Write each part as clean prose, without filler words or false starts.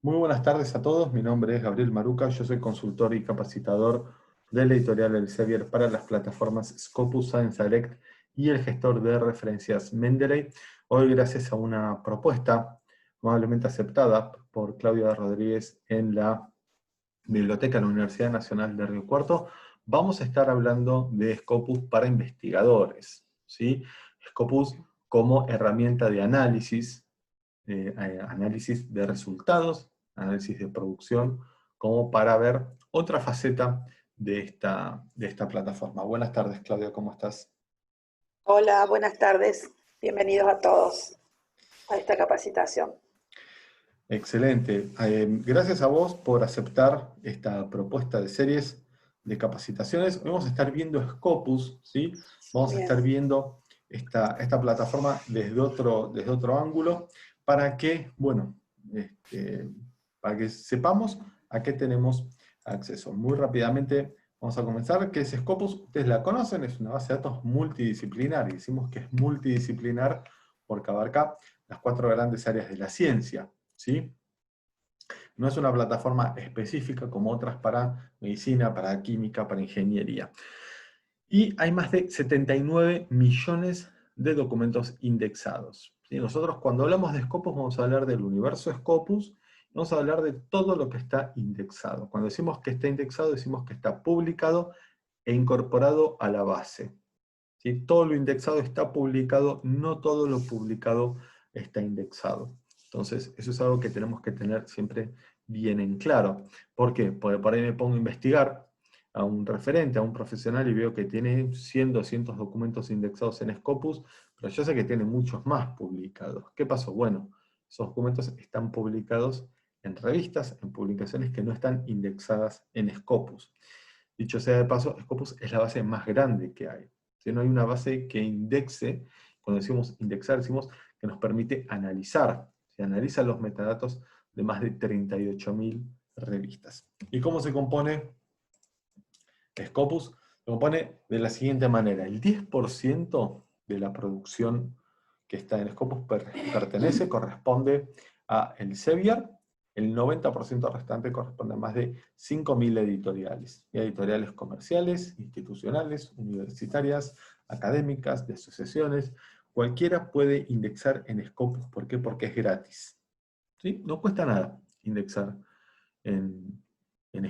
Muy buenas tardes a todos, mi nombre es Gabriel Maruca, yo soy consultor y capacitador de la editorial Elsevier para las plataformas Scopus, Science Direct y el gestor de referencias Mendeley. Hoy, gracias a una propuesta amablemente aceptada por Claudia Rodríguez en la Biblioteca de la Universidad Nacional de Río Cuarto, vamos a estar hablando de Scopus para investigadores, ¿sí? Scopus como herramienta de análisis de resultados, análisis de producción, como para ver otra faceta de esta plataforma. Buenas tardes, Claudia, ¿cómo estás? Hola, buenas tardes. Bienvenidos a todos a esta capacitación. Excelente. Gracias a vos por aceptar esta propuesta de series de capacitaciones. Hoy vamos a estar viendo Scopus, ¿sí? Vamos a estar viendo esta plataforma desde otro ángulo para que, bueno, para que sepamos a qué tenemos acceso. Muy rápidamente vamos a comenzar. ¿Qué es Scopus? Ustedes la conocen, es una base de datos multidisciplinar. Y decimos que es multidisciplinar porque abarca las 4 grandes áreas de la ciencia, ¿sí? No es una plataforma específica como otras para medicina, para química, para ingeniería. Y hay más de 79 millones de documentos indexados. ¿Sí? Nosotros cuando hablamos de Scopus vamos a hablar del universo Scopus, vamos a hablar de todo lo que está indexado. Cuando decimos que está indexado, decimos que está publicado e incorporado a la base. ¿Sí? Todo lo indexado está publicado, no todo lo publicado está indexado. Entonces, eso es algo que tenemos que tener siempre bien en claro. ¿Por qué? Porque por ahí me pongo a investigar a un referente, a un profesional, y veo que tiene 100, 200 documentos indexados en Scopus, pero yo sé que tiene muchos más publicados. ¿Qué pasó? Bueno, esos documentos están publicados en revistas, en publicaciones que no están indexadas en Scopus. Dicho sea de paso, Scopus es la base más grande que hay. Si no hay una base que indexe, cuando decimos indexar, decimos que nos permite analizar. Se analizan los metadatos de más de 38.000 revistas. ¿Y cómo se compone Scopus? Se compone de la siguiente manera. El 10% de la producción que está en Scopus corresponde a Elsevier. El 90% restante corresponde a más de 5.000 editoriales. Y editoriales comerciales, institucionales, universitarias, académicas, de asociaciones. Cualquiera puede indexar en Scopus. ¿Por qué? Porque es gratis. ¿Sí? No cuesta nada indexar en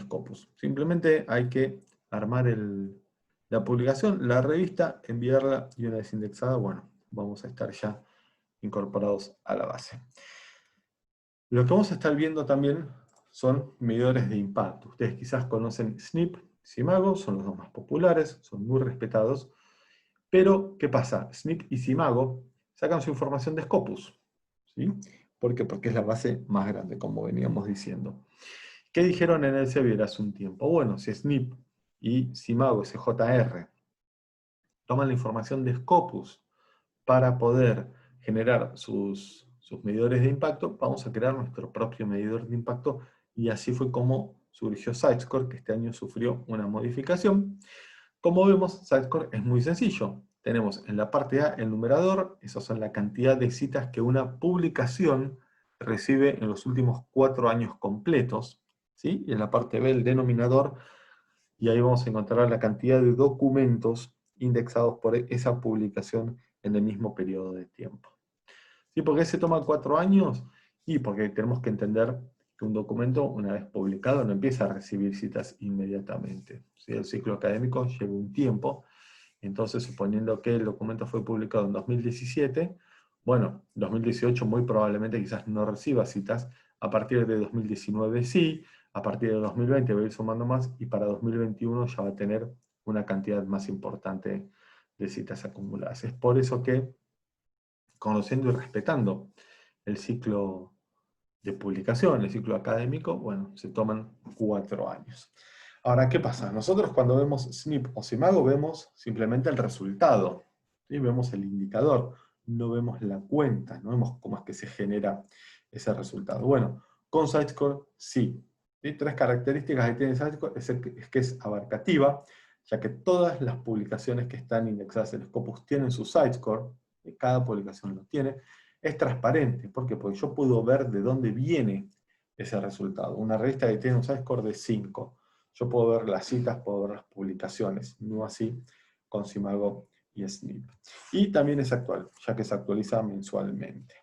Scopus. Simplemente hay que armar la publicación, la revista, enviarla y una vez indexada, bueno, vamos a estar ya incorporados a la base. Lo que vamos a estar viendo también son medidores de impacto. Ustedes quizás conocen SNP, Simago, son los dos más populares, son muy respetados. Pero, ¿qué pasa? SNP y Simago sacan su información de Scopus. ¿Sí? ¿Por qué? Porque es la base más grande, como veníamos diciendo. ¿Qué dijeron en Elsevier hace un tiempo? Bueno, si SNP y Simago, SJR, toman la información de Scopus para poder generar sus medidores de impacto, vamos a crear nuestro propio medidor de impacto, y así fue como surgió Sitescore, que este año sufrió una modificación. Como vemos, Sitescore es muy sencillo. Tenemos en la parte A el numerador, esas son la cantidad de citas que una publicación recibe en los últimos 4 años completos, ¿sí? Y en la parte B el denominador, y ahí vamos a encontrar la cantidad de documentos indexados por esa publicación en el mismo periodo de tiempo. ¿Sí? ¿Por qué se toma 4 años? Y porque tenemos que entender que un documento, una vez publicado, no empieza a recibir citas inmediatamente. ¿Sí? El ciclo académico lleva un tiempo. Entonces, suponiendo que el documento fue publicado en 2017, bueno, 2018 muy probablemente quizás no reciba citas, a partir de 2019 sí, a partir de 2020 va a ir sumando más, y para 2021 ya va a tener una cantidad más importante de citas acumuladas. Es por eso que, conociendo y respetando el ciclo de publicación, el ciclo académico, bueno, se toman 4 años. Ahora, ¿qué pasa? Nosotros cuando vemos SNP o Simago vemos simplemente el resultado, ¿sí? Vemos el indicador, no vemos la cuenta, no vemos cómo es que se genera ese resultado. Bueno, con Sitescore sí. ¿Sí? 3 características que tiene Sitescore es que es abarcativa, ya que todas las publicaciones que están indexadas en Scopus tienen su Sitescore, cada publicación lo tiene. es transparente. ¿Por qué? Porque yo puedo ver de dónde viene ese resultado. Una revista que tiene un size-score de 5. Yo puedo ver las citas, puedo ver las publicaciones, no así con Simago y Snip. Y también es actual, ya que se actualiza mensualmente.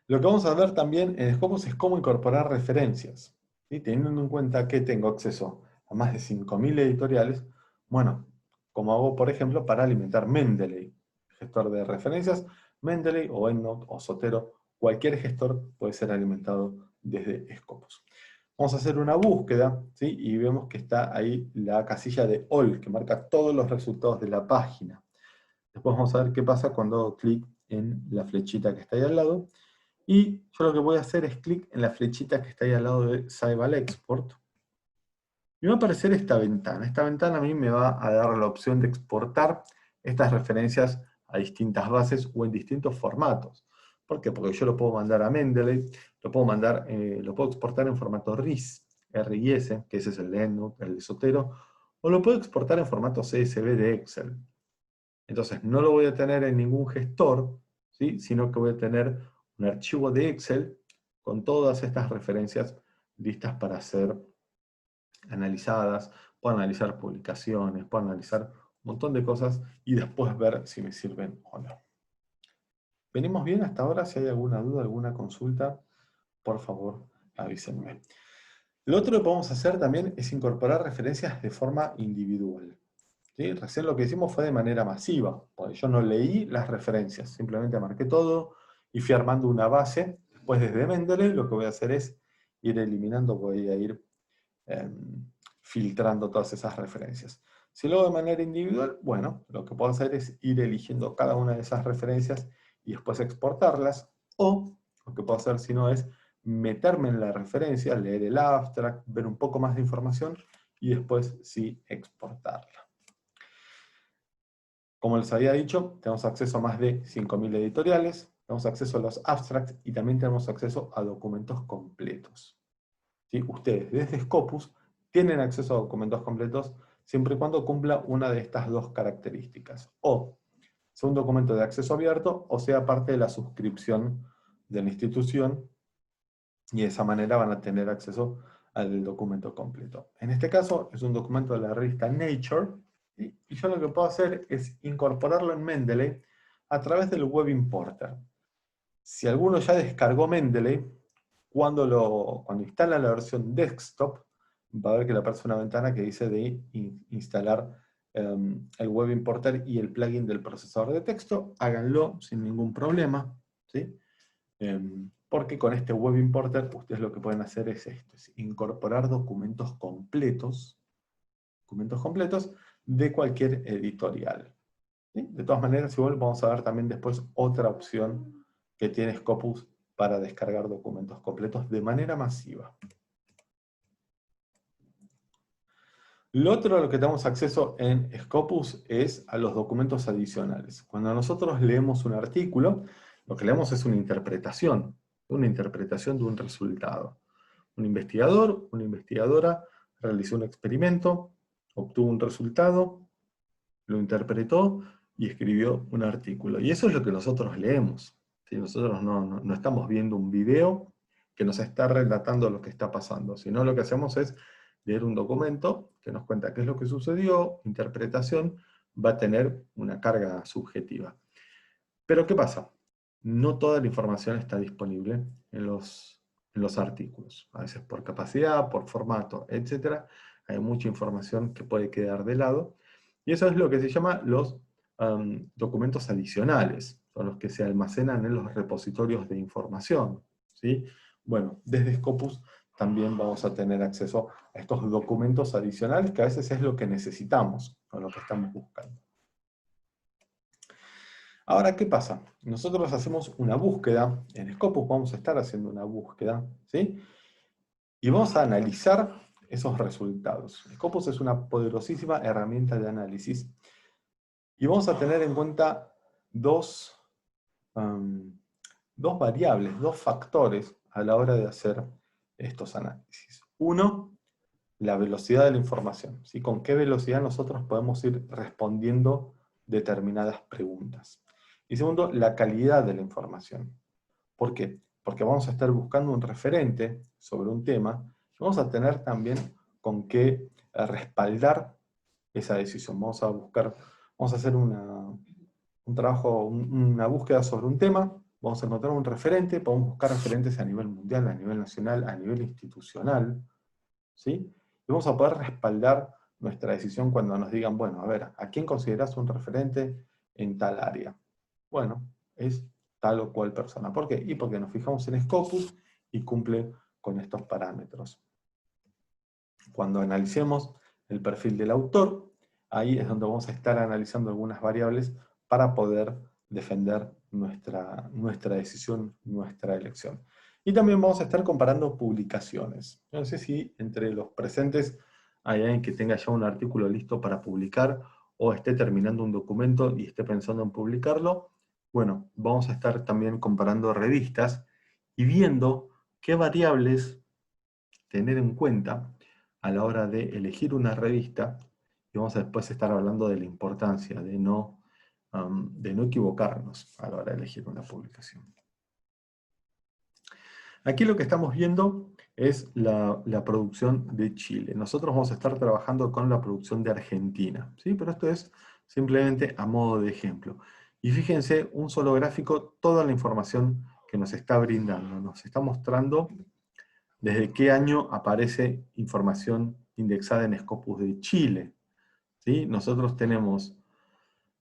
Lo que vamos a ver también en Scopus es cómo incorporar referencias. ¿Sí? Teniendo en cuenta que tengo acceso a más de 5.000 editoriales, bueno, como hago, por ejemplo, para alimentar Mendeley, gestor de referencias, Mendeley o EndNote o Zotero, cualquier gestor puede ser alimentado desde Scopus. Vamos a hacer una búsqueda, ¿sí? Y vemos que está ahí la casilla de All, que marca todos los resultados de la página. Después vamos a ver qué pasa cuando hago clic en la flechita que está ahí al lado. Y yo lo que voy a hacer es clic en la flechita que está ahí al lado de Saibal Export. Y me va a aparecer esta ventana. Esta ventana a mí me va a dar la opción de exportar estas referencias a distintas bases o en distintos formatos. ¿Por qué? Porque yo lo puedo mandar a Mendeley, lo puedo exportar en formato RIS, RIS, que ese es el de EndNote, el de Zotero, o lo puedo exportar en formato CSV de Excel. Entonces no lo voy a tener en ningún gestor, ¿sí? Sino que voy a tener un archivo de Excel con todas estas referencias listas para ser analizadas. Puedo analizar publicaciones, puedo analizar un montón de cosas y después ver si me sirven o no. ¿Venimos bien hasta ahora? Si hay alguna duda, alguna consulta, por favor avísenme. Lo otro que podemos hacer también es incorporar referencias de forma individual. ¿Sí? Recién lo que hicimos fue de manera masiva, porque yo no leí las referencias, simplemente marqué todo y fui armando una base. Después desde Mendeley lo que voy a hacer es ir eliminando, voy a ir filtrando todas esas referencias. Si lo hago de manera individual, bueno, lo que puedo hacer es ir eligiendo cada una de esas referencias y después exportarlas, o lo que puedo hacer si no es meterme en la referencia, leer el abstract, ver un poco más de información y después sí exportarla. Como les había dicho, tenemos acceso a más de 5.000 editoriales, tenemos acceso a los abstracts y también tenemos acceso a documentos completos. ¿Sí? Ustedes desde Scopus tienen acceso a documentos completos siempre y cuando cumpla una de estas dos características. O sea un documento de acceso abierto o sea parte de la suscripción de la institución y de esa manera van a tener acceso al documento completo. En este caso es un documento de la revista Nature y yo lo que puedo hacer es incorporarlo en Mendeley a través del Web Importer. Si alguno ya descargó Mendeley, cuando instala la versión desktop, va a ver que le aparece una ventana que dice de instalar el Web Importer y el plugin del procesador de texto. Háganlo sin ningún problema, ¿sí? Porque con este Web Importer ustedes lo que pueden hacer es esto, es incorporar documentos completos de cualquier editorial. ¿Sí? De todas maneras, igual vamos a ver también después otra opción que tiene Scopus para descargar documentos completos de manera masiva. Lo otro a lo que tenemos acceso en Scopus es a los documentos adicionales. Cuando nosotros leemos un artículo, lo que leemos es una interpretación de un resultado. Un investigador, una investigadora realizó un experimento, obtuvo un resultado, lo interpretó y escribió un artículo. Y eso es lo que nosotros leemos. ¿Sí? Nosotros no estamos viendo un video que nos está relatando lo que está pasando, sino lo que hacemos es leer un documento que nos cuenta qué es lo que sucedió, interpretación, va a tener una carga subjetiva. Pero ¿qué pasa? No toda la información está disponible en los artículos. A veces por capacidad, por formato, etc. Hay mucha información que puede quedar de lado. Y eso es lo que se llama los documentos adicionales. Son los que se almacenan en los repositorios de información. ¿Sí? Bueno, desde Scopus también vamos a tener acceso a estos documentos adicionales, que a veces es lo que necesitamos, o lo que estamos buscando. Ahora, ¿qué pasa? Nosotros hacemos una búsqueda, en Scopus vamos a estar haciendo una búsqueda, ¿sí? Y vamos a analizar esos resultados. Scopus es una poderosísima herramienta de análisis, y vamos a tener en cuenta dos variables, dos factores a la hora de hacer estos análisis. Uno, la velocidad de la información, ¿sí? Con qué velocidad nosotros podemos ir respondiendo determinadas preguntas. Y segundo, la calidad de la información. ¿Por qué? Porque vamos a estar buscando un referente sobre un tema y vamos a tener también con qué respaldar esa decisión. Vamos a hacer un trabajo, una búsqueda sobre un tema, vamos a encontrar un referente, podemos buscar referentes a nivel mundial, a nivel nacional, a nivel institucional, ¿sí? Y vamos a poder respaldar nuestra decisión cuando nos digan, bueno, a ver, ¿a quién consideras un referente en tal área? Bueno, es tal o cual persona. ¿Por qué? Y porque nos fijamos en Scopus y cumple con estos parámetros. Cuando analicemos el perfil del autor, ahí es donde vamos a estar analizando algunas variables para poder defender nuestra decisión, nuestra elección. Y también vamos a estar comparando publicaciones. No sé si entre los presentes hay alguien que tenga ya un artículo listo para publicar o esté terminando un documento y esté pensando en publicarlo. Bueno, vamos a estar también comparando revistas y viendo qué variables tener en cuenta a la hora de elegir una revista, y vamos a después estar hablando de la importancia de no equivocarnos a la hora de elegir una publicación. Aquí lo que estamos viendo es la producción de Chile. Nosotros vamos a estar trabajando con la producción de Argentina, ¿sí? Pero esto es simplemente a modo de ejemplo. Y fíjense, un solo gráfico, toda la información que nos está brindando. Nos está mostrando desde qué año aparece información indexada en Scopus de Chile. ¿Sí? Nosotros tenemos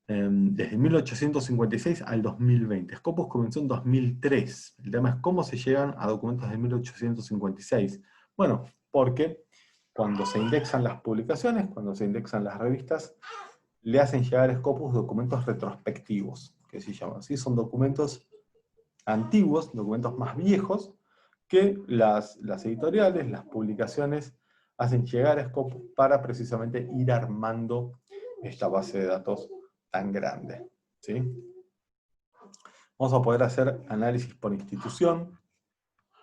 desde 1856 al 2020. Scopus comenzó en 2003. El tema es cómo se llegan a documentos de 1856. Bueno, porque cuando se indexan las publicaciones, cuando se indexan las revistas, le hacen llegar a Scopus documentos retrospectivos, que se llaman así. Son documentos antiguos, documentos más viejos, que las editoriales, las publicaciones, hacen llegar a Scopus para precisamente ir armando esta base de datos tan grande, ¿sí? Vamos a poder hacer análisis por institución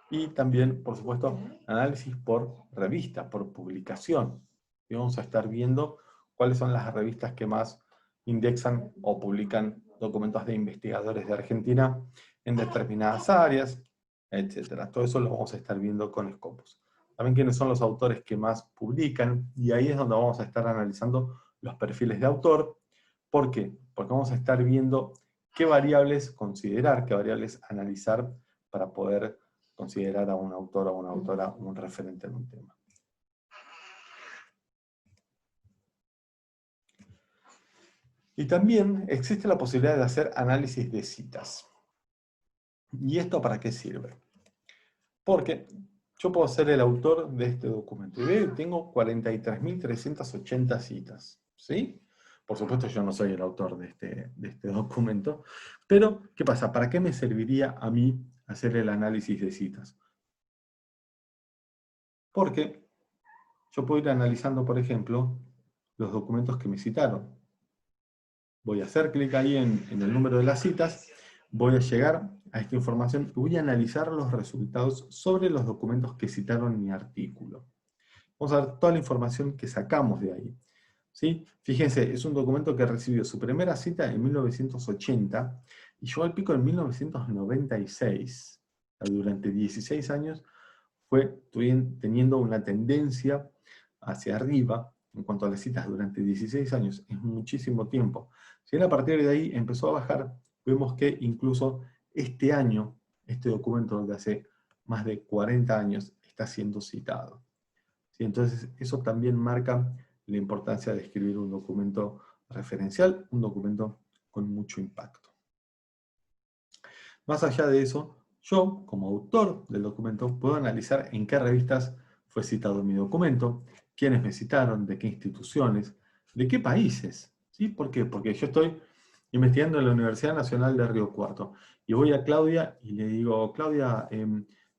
y también, por supuesto, análisis por revista, por publicación. Y vamos a estar viendo cuáles son las revistas que más indexan o publican documentos de investigadores de Argentina en determinadas áreas, etc. Todo eso lo vamos a estar viendo con Scopus. También quiénes son los autores que más publican, y ahí es donde vamos a estar analizando los perfiles de autor. ¿Por qué? Porque vamos a estar viendo qué variables considerar, qué variables analizar para poder considerar a un autor o una autora un referente en un tema. Y también existe la posibilidad de hacer análisis de citas. ¿Y esto para qué sirve? Porque yo puedo ser el autor de este documento. Y tengo 43.380 citas. ¿Sí? Por supuesto yo no soy el autor de este documento. Pero, ¿qué pasa? ¿Para qué me serviría a mí hacer el análisis de citas? Porque yo puedo ir analizando, por ejemplo, los documentos que me citaron. Voy a hacer clic ahí en el número de las citas, voy a llegar a esta información y voy a analizar los resultados sobre los documentos que citaron mi artículo. Vamos a ver toda la información que sacamos de ahí. ¿Sí? Fíjense, es un documento que recibió su primera cita en 1980 y llegó al pico en 1996. Durante 16 años fue teniendo una tendencia hacia arriba en cuanto a las citas durante 16 años. Es muchísimo tiempo. Si bien a partir de ahí empezó a bajar, vemos que incluso este año, este documento de hace más de 40 años, está siendo citado. ¿Sí? Entonces, eso también marca la importancia de escribir un documento referencial, un documento con mucho impacto. Más allá de eso, yo, como autor del documento, puedo analizar en qué revistas fue citado mi documento, quiénes me citaron, de qué instituciones, de qué países. ¿Sí? ¿Por qué? Porque yo estoy investigando en la Universidad Nacional de Río Cuarto y voy a Claudia y le digo, Claudia,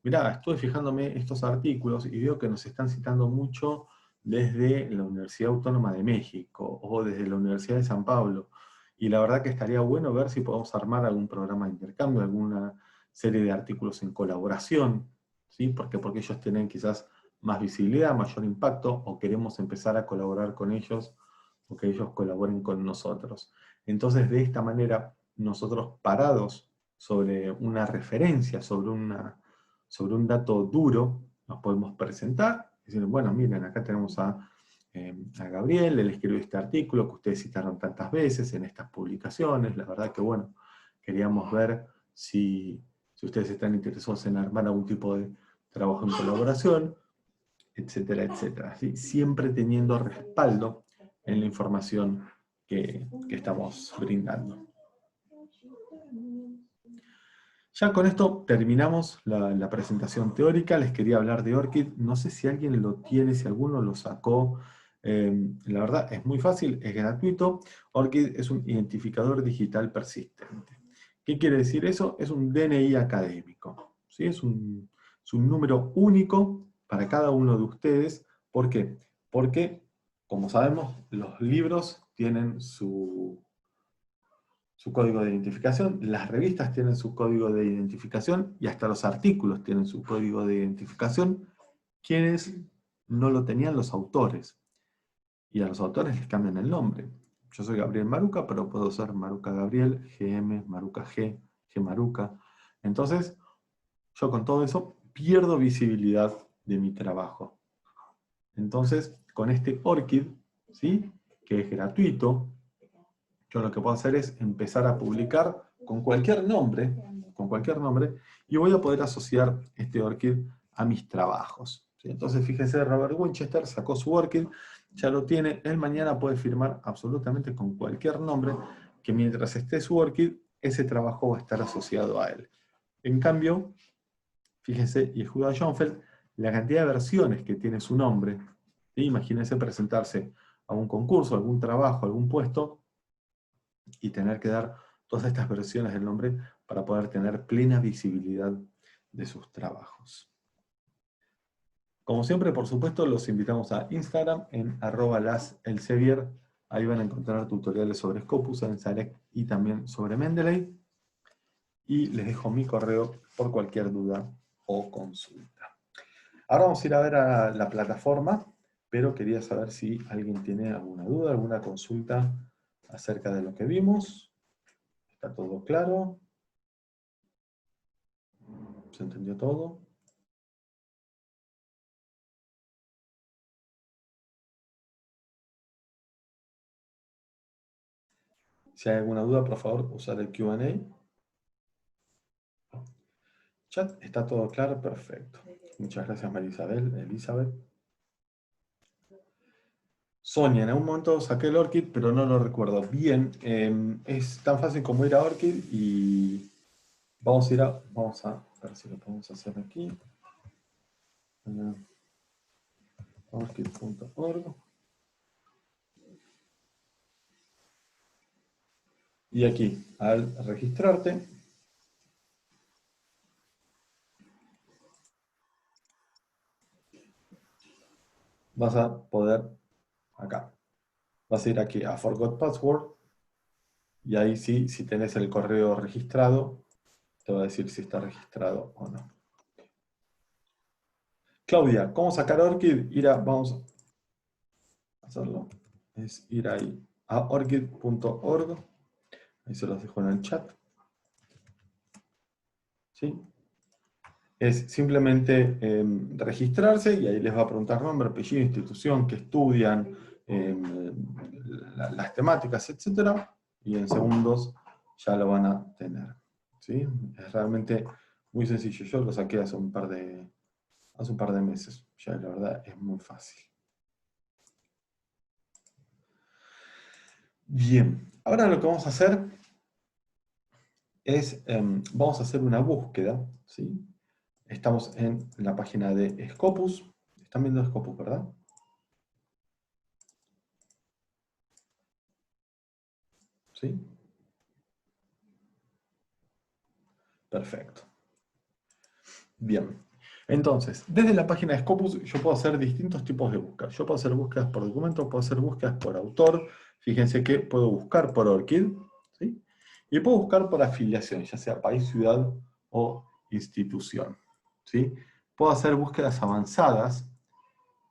mirá, estuve fijándome estos artículos y veo que nos están citando mucho desde la Universidad Autónoma de México o desde la Universidad de San Pablo. Y la verdad que estaría bueno ver si podemos armar algún programa de intercambio, alguna serie de artículos en colaboración, ¿sí? Porque ellos tienen quizás más visibilidad, mayor impacto, o queremos empezar a colaborar con ellos, o que ellos colaboren con nosotros. Entonces, de esta manera, nosotros parados sobre una referencia, sobre un dato duro, nos podemos presentar y decir, bueno, miren, acá tenemos a Gabriel, él escribió este artículo que ustedes citaron tantas veces en estas publicaciones, la verdad que bueno, queríamos ver si ustedes están interesados en armar algún tipo de trabajo en colaboración, etcétera, etcétera. ¿Sí? Siempre teniendo respaldo en la información que estamos brindando. Ya con esto terminamos la presentación teórica. Les quería hablar de ORCID. No sé si alguien lo tiene, si alguno lo sacó. La verdad es muy fácil, es gratuito. ORCID es un identificador digital persistente. ¿Qué quiere decir eso? Es un DNI académico. ¿Sí? Es un número único para cada uno de ustedes. ¿Por qué? Porque, como sabemos, los libros tienen su código de identificación, las revistas tienen su código de identificación y hasta los artículos tienen su código de identificación, quienes no lo tenían los autores. Y a los autores les cambian el nombre. Yo soy Gabriel Maruca, pero puedo ser Maruca Gabriel, GM, Maruca G, G Maruca. Entonces, yo con todo eso pierdo visibilidad de mi trabajo. Entonces, con este ORCID, ¿sí?, que es gratuito, yo lo que puedo hacer es empezar a publicar con cualquier nombre, y voy a poder asociar este ORCID a mis trabajos. ¿Sí? Entonces, fíjense, Robert Winchester sacó su ORCID, ya lo tiene, él mañana puede firmar absolutamente con cualquier nombre, que mientras esté su ORCID, ese trabajo va a estar asociado a él. En cambio, fíjense, Yehuda Schoenfeld, la cantidad de versiones que tiene su nombre, ¿sí? Imagínense presentarse a un concurso, algún trabajo, algún puesto, y tener que dar todas estas versiones del nombre para poder tener plena visibilidad de sus trabajos. Como siempre, por supuesto, los invitamos a Instagram en @laselsevier. Ahí van a encontrar tutoriales sobre Scopus, Ensarec y también sobre Mendeley. Y les dejo mi correo por cualquier duda o consulta. Ahora vamos a ir a ver a la plataforma, pero quería saber si alguien tiene alguna duda, alguna consulta acerca de lo que vimos. ¿Está todo claro? ¿Se entendió todo? Si hay alguna duda, por favor, usar el Q&A. Chat, ¿está todo claro? Perfecto. Muchas gracias, María Isabel, Elizabeth. Sonia, en algún momento saqué el ORCID, pero no lo recuerdo. Bien, es tan fácil como ir a ORCID y vamos a ver si lo podemos hacer aquí. ORCID.org. Y aquí, al registrarte, vas a poder, acá, vas a ir aquí a Forgot Password, y ahí sí, si tenés el correo registrado, te va a decir si está registrado o no. Claudia, ¿cómo sacar ORCID? Vamos a hacerlo. Es ir ahí a orchid.org. Ahí se los dejo en el chat. ¿Sí? Es simplemente registrarse y ahí les va a preguntar nombre, apellido, institución, que estudian, las temáticas, etc. Y en segundos ya lo van a tener. ¿Sí? Es realmente muy sencillo. Yo lo saqué hace un par de meses. Ya la verdad es muy fácil. Bien, ahora lo que vamos a hacer es, vamos a hacer una búsqueda, ¿sí? Estamos en la página de Scopus. Están viendo Scopus, ¿verdad? ¿Sí? Perfecto. Bien. Entonces, desde la página de Scopus yo puedo hacer distintos tipos de búsquedas. Yo puedo hacer búsquedas por documento, puedo hacer búsquedas por autor. Fíjense que puedo buscar por ORCID, ¿sí? Y puedo buscar por afiliación, ya sea país, ciudad o institución, ¿sí? Puedo hacer búsquedas avanzadas,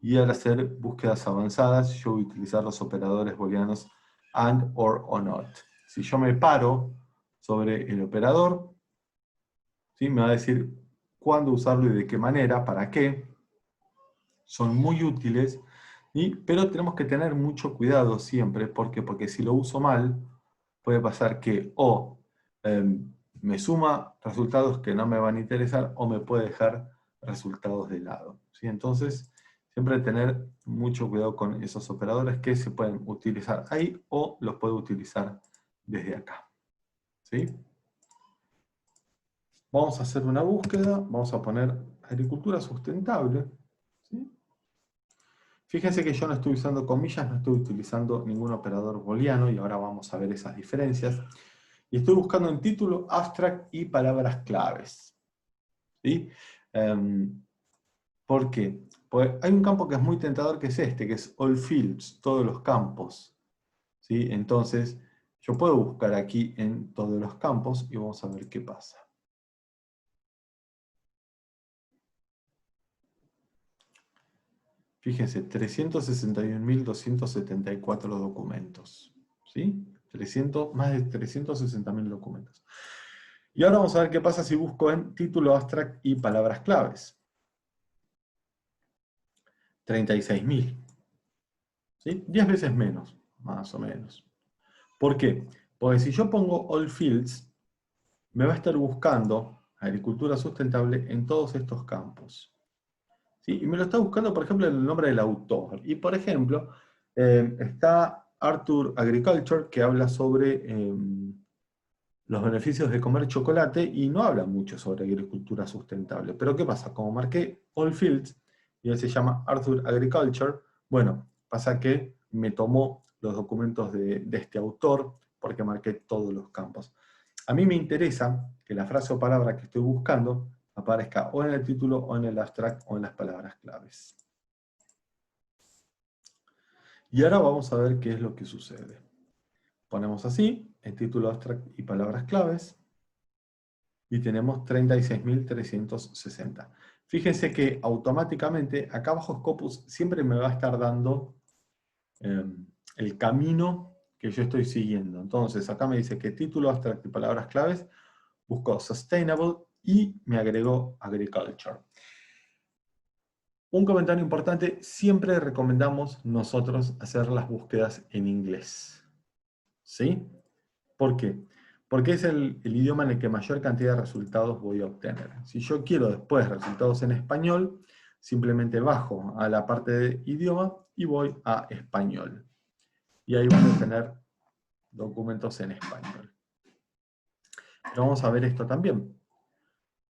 y al hacer búsquedas avanzadas yo voy a utilizar los operadores booleanos AND, OR o NOT. si yo me paro sobre el operador, ¿sí? Me va a decir cuándo usarlo y de qué manera, para qué. Son muy útiles, pero tenemos que tener mucho cuidado siempre, porque si lo uso mal, puede pasar que me suma resultados que no me van a interesar o me puede dejar resultados de lado, ¿sí? Entonces, siempre tener mucho cuidado con esos operadores que se pueden utilizar ahí o los puedo utilizar desde acá, ¿sí? Vamos a hacer una búsqueda, vamos a poner agricultura sustentable, ¿sí? Fíjense que yo no estoy usando comillas, no estoy utilizando ningún operador booleano, y ahora vamos a ver esas diferencias. Y estoy buscando en título, abstract y palabras claves, ¿sí? ¿Por qué? Pues hay un campo que es muy tentador, que es este, que es all fields, todos los campos, ¿sí? Entonces, yo puedo buscar aquí en todos los campos y vamos a ver qué pasa. Fíjense, 361.274 documentos, ¿sí? Más de 360.000 documentos. Y ahora vamos a ver qué pasa si busco en título, abstract y palabras claves. 36.000. ¿Sí? 10 veces menos, más o menos. ¿Por qué? Porque si yo pongo all fields, me va a estar buscando agricultura sustentable en todos estos campos, ¿sí? Y me lo está buscando, por ejemplo, en el nombre del autor. Y, por ejemplo, está Arthur Agriculture, que habla sobre los beneficios de comer chocolate, y no habla mucho sobre agricultura sustentable. Pero ¿qué pasa? Como marqué all fields, y él se llama Arthur Agriculture, bueno, pasa que me tomó los documentos de este autor, porque marqué todos los campos. A mí me interesa que la frase o palabra que estoy buscando aparezca o en el título, o en el abstract, o en las palabras claves. Y ahora vamos a ver qué es lo que sucede. Ponemos así, el título, abstract y palabras claves, y tenemos 36.360. Fíjense que automáticamente, acá abajo Scopus siempre me va a estar dando el camino que yo estoy siguiendo. Entonces, acá me dice que título, abstract y palabras claves, buscó Sustainable y me agregó Agriculture. Un comentario importante: siempre recomendamos nosotros hacer las búsquedas en inglés, ¿sí? ¿Por qué? Porque es el idioma en el que mayor cantidad de resultados voy a obtener. Si yo quiero después resultados en español, simplemente bajo a la parte de idioma y voy a español. Y ahí voy a tener documentos en español. Pero vamos a ver esto también.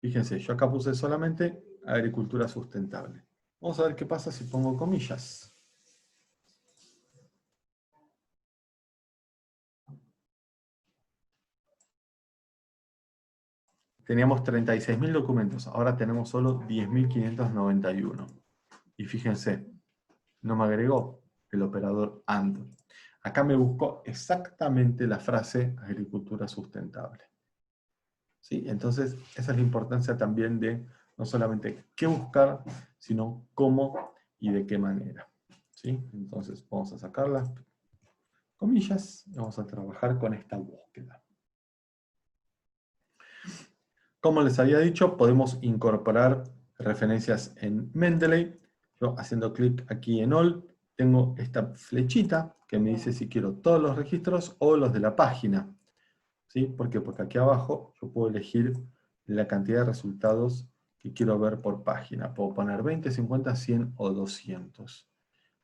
Fíjense, yo acá puse solamente agricultura sustentable. Vamos a ver qué pasa si pongo comillas. Teníamos 36.000 documentos, ahora tenemos solo 10.591. Y fíjense, no me agregó el operador AND. Acá me buscó exactamente la frase agricultura sustentable, ¿sí? Entonces, esa es la importancia también de no solamente qué buscar, sino cómo y de qué manera, ¿sí? Entonces, vamos a sacar las comillas y vamos a trabajar con esta búsqueda. Como les había dicho, podemos incorporar referencias en Mendeley. Yo, haciendo clic aquí en All, tengo esta flechita que me dice si quiero todos los registros o los de la página, ¿sí? ¿Por qué? Porque aquí abajo yo puedo elegir la cantidad de resultados que quiero ver por página. Puedo poner 20, 50, 100 o 200.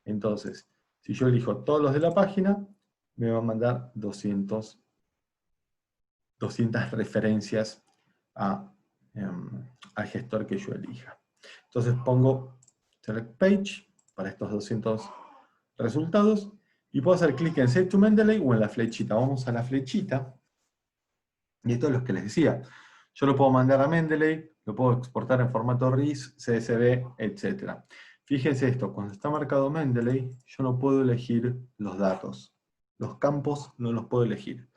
Entonces, si yo elijo todos los de la página, me va a mandar 200 referencias al gestor que yo elija. Entonces pongo Select Page para estos 200 resultados y puedo hacer clic en Save to Mendeley o en la flechita. Vamos a la flechita, y esto es lo que les decía. Yo lo puedo mandar a Mendeley, lo puedo exportar en formato RIS, CSV, etc. Fíjense esto, cuando está marcado Mendeley, yo no puedo elegir los datos. Los campos no los puedo elegir.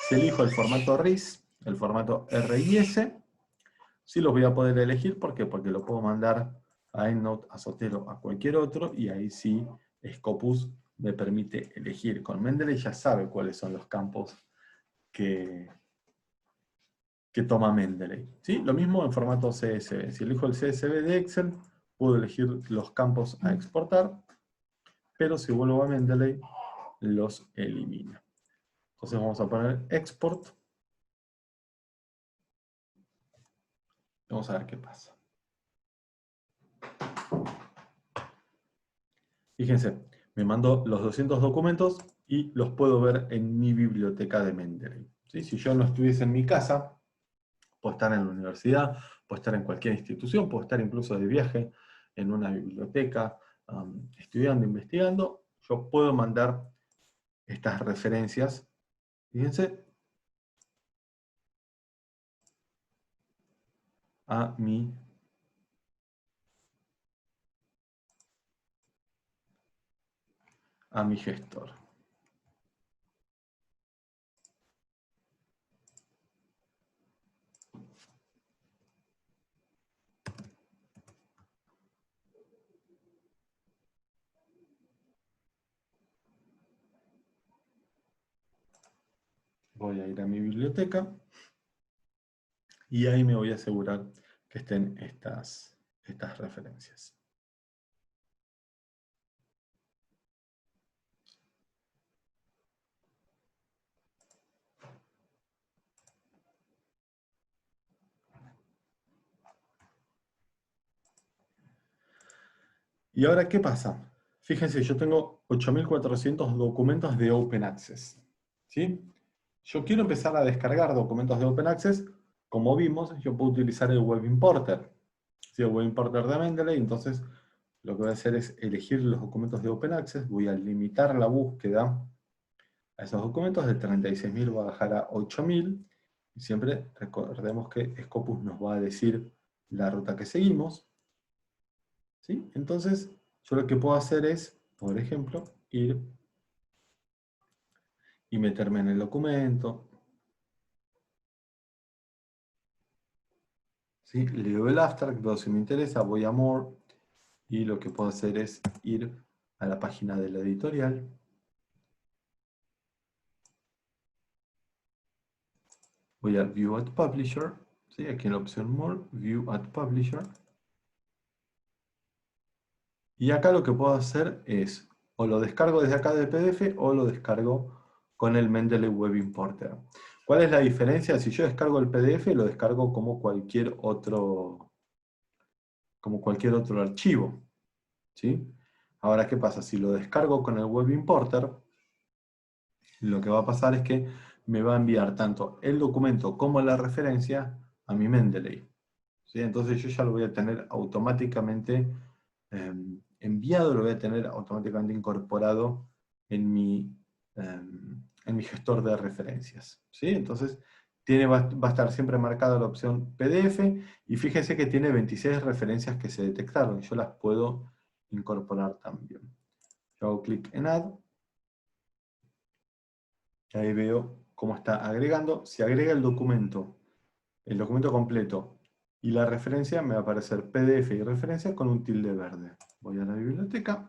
Si elijo el formato RIS, el formato RIS, sí los voy a poder elegir. ¿Por qué? Porque lo puedo mandar a EndNote, a Zotero, a cualquier otro, y ahí sí Scopus me permite elegir. Con Mendeley ya sabe cuáles son los campos que toma Mendeley, ¿sí? Lo mismo en formato CSV. Si elijo el CSV de Excel, puedo elegir los campos a exportar, pero si vuelvo a Mendeley, los elimina. Entonces vamos a poner Export. Vamos a ver qué pasa. Fíjense, me mandó los 200 documentos y los puedo ver en mi biblioteca de Mendeley, ¿sí? Si yo no estuviese en mi casa, puedo estar en la universidad, puedo estar en cualquier institución, puedo estar incluso de viaje en una biblioteca, estudiando, investigando, yo puedo mandar estas referencias, fíjense, a mi gestor. Voy a ir a mi biblioteca y ahí me voy a asegurar que estén estas referencias. ¿Y ahora qué pasa? Fíjense, yo tengo 8.400 documentos de Open Access, ¿sí? Yo quiero empezar a descargar documentos de Open Access. Como vimos, yo puedo utilizar el Web Importer. ¿Sí? El Web Importer de Mendeley. Entonces, lo que voy a hacer es elegir los documentos de Open Access. Voy a limitar la búsqueda a esos documentos. De 36.000 voy a bajar a 8.000. Y siempre recordemos que Scopus nos va a decir la ruta que seguimos, ¿sí? Entonces, yo lo que puedo hacer es, por ejemplo, ir y meterme en el documento. ¿Sí? Leo el abstract, veo si me interesa, voy a More, y lo que puedo hacer es ir a la página de la editorial. Voy a View at Publisher, ¿sí? Aquí en la opción More, View at Publisher. Y acá lo que puedo hacer es, o lo descargo desde acá del PDF, o lo descargo con el Mendeley Web Importer. ¿Cuál es la diferencia? Si yo descargo el PDF, lo descargo como cualquier otro archivo, ¿sí? Ahora, ¿qué pasa? Si lo descargo con el Web Importer, lo que va a pasar es que me va a enviar tanto el documento como la referencia a mi Mendeley, ¿sí? Entonces yo ya lo voy a tener automáticamente enviado, lo voy a tener automáticamente incorporado en mi gestor de referencias, ¿sí? Entonces va a estar siempre marcada la opción PDF, y fíjese que tiene 26 referencias que se detectaron, yo las puedo incorporar también. Yo hago clic en Add, y ahí veo cómo está agregando. Si agrega el documento completo y la referencia, me va a aparecer PDF y referencia con un tilde verde. Voy a la biblioteca.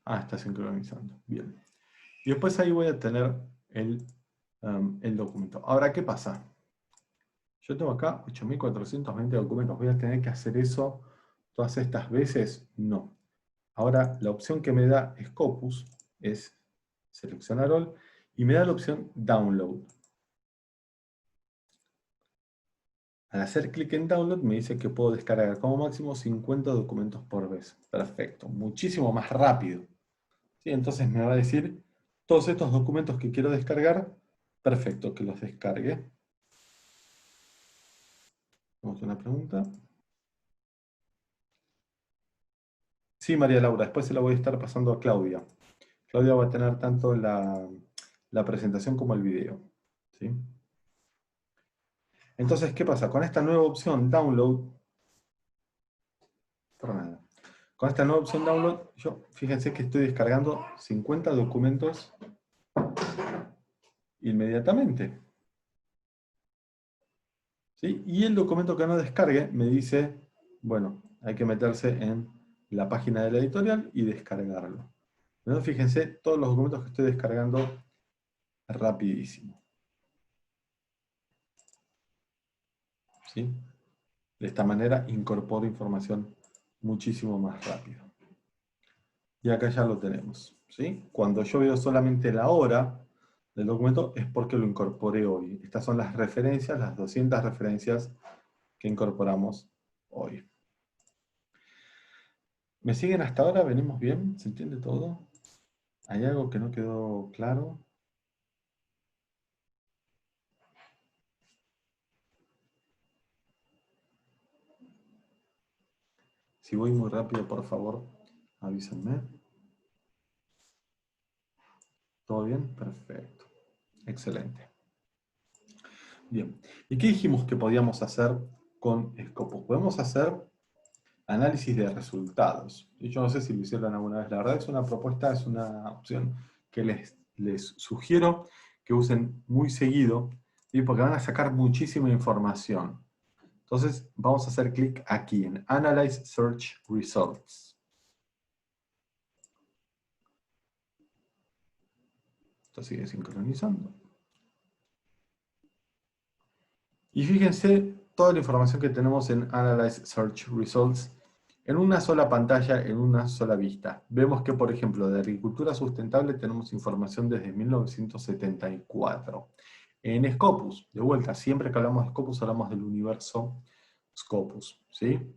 Ah, está sincronizando. Bien. Y después ahí voy a tener el documento. Ahora, ¿qué pasa? Yo tengo acá 8.420 documentos. ¿Voy a tener que hacer eso todas estas veces? No. Ahora, la opción que me da Scopus es seleccionar all, y me da la opción Download. Al hacer clic en Download me dice que puedo descargar como máximo 50 documentos por vez. Perfecto, muchísimo más rápido. ¿Sí? Entonces me va a decir todos estos documentos que quiero descargar. Perfecto, que los descargue. Vamos a una pregunta. Sí, María Laura, después se la voy a estar pasando a Claudia. Claudia va a tener tanto la presentación como el video, ¿sí? Entonces, ¿qué pasa? Con esta nueva opción, Download, Con esta nueva opción download, fíjense que estoy descargando 50 documentos inmediatamente. ¿Sí? Y el documento que no descargue me dice, bueno, hay que meterse en la página de la editorial y descargarlo. ¿No? Fíjense todos los documentos que estoy descargando rapidísimo. ¿Sí? De esta manera incorporo información muchísimo más rápido. Y acá ya lo tenemos. ¿Sí? Cuando yo veo solamente la hora del documento es porque lo incorporé hoy. Estas son las referencias, las 200 referencias que incorporamos hoy. ¿Me siguen hasta ahora? ¿Venimos bien? ¿Se entiende todo? ¿Hay algo que no quedó claro? Si voy muy rápido, por favor, avísenme. ¿Todo bien? Perfecto. Excelente. Bien. ¿Y qué dijimos que podíamos hacer con Scopus? Podemos hacer análisis de resultados. Y yo no sé si lo hicieron alguna vez. La verdad es una propuesta, es una opción que les sugiero que usen muy seguido, ¿sí? Porque van a sacar muchísima información. Entonces vamos a hacer clic aquí en Analyze Search Results. Esto sigue sincronizando. Y fíjense toda la información que tenemos en Analyze Search Results en una sola pantalla, en una sola vista. Vemos que, por ejemplo, de agricultura sustentable tenemos información desde 1974. En Scopus, de vuelta, siempre que hablamos de Scopus hablamos del universo Scopus, ¿sí?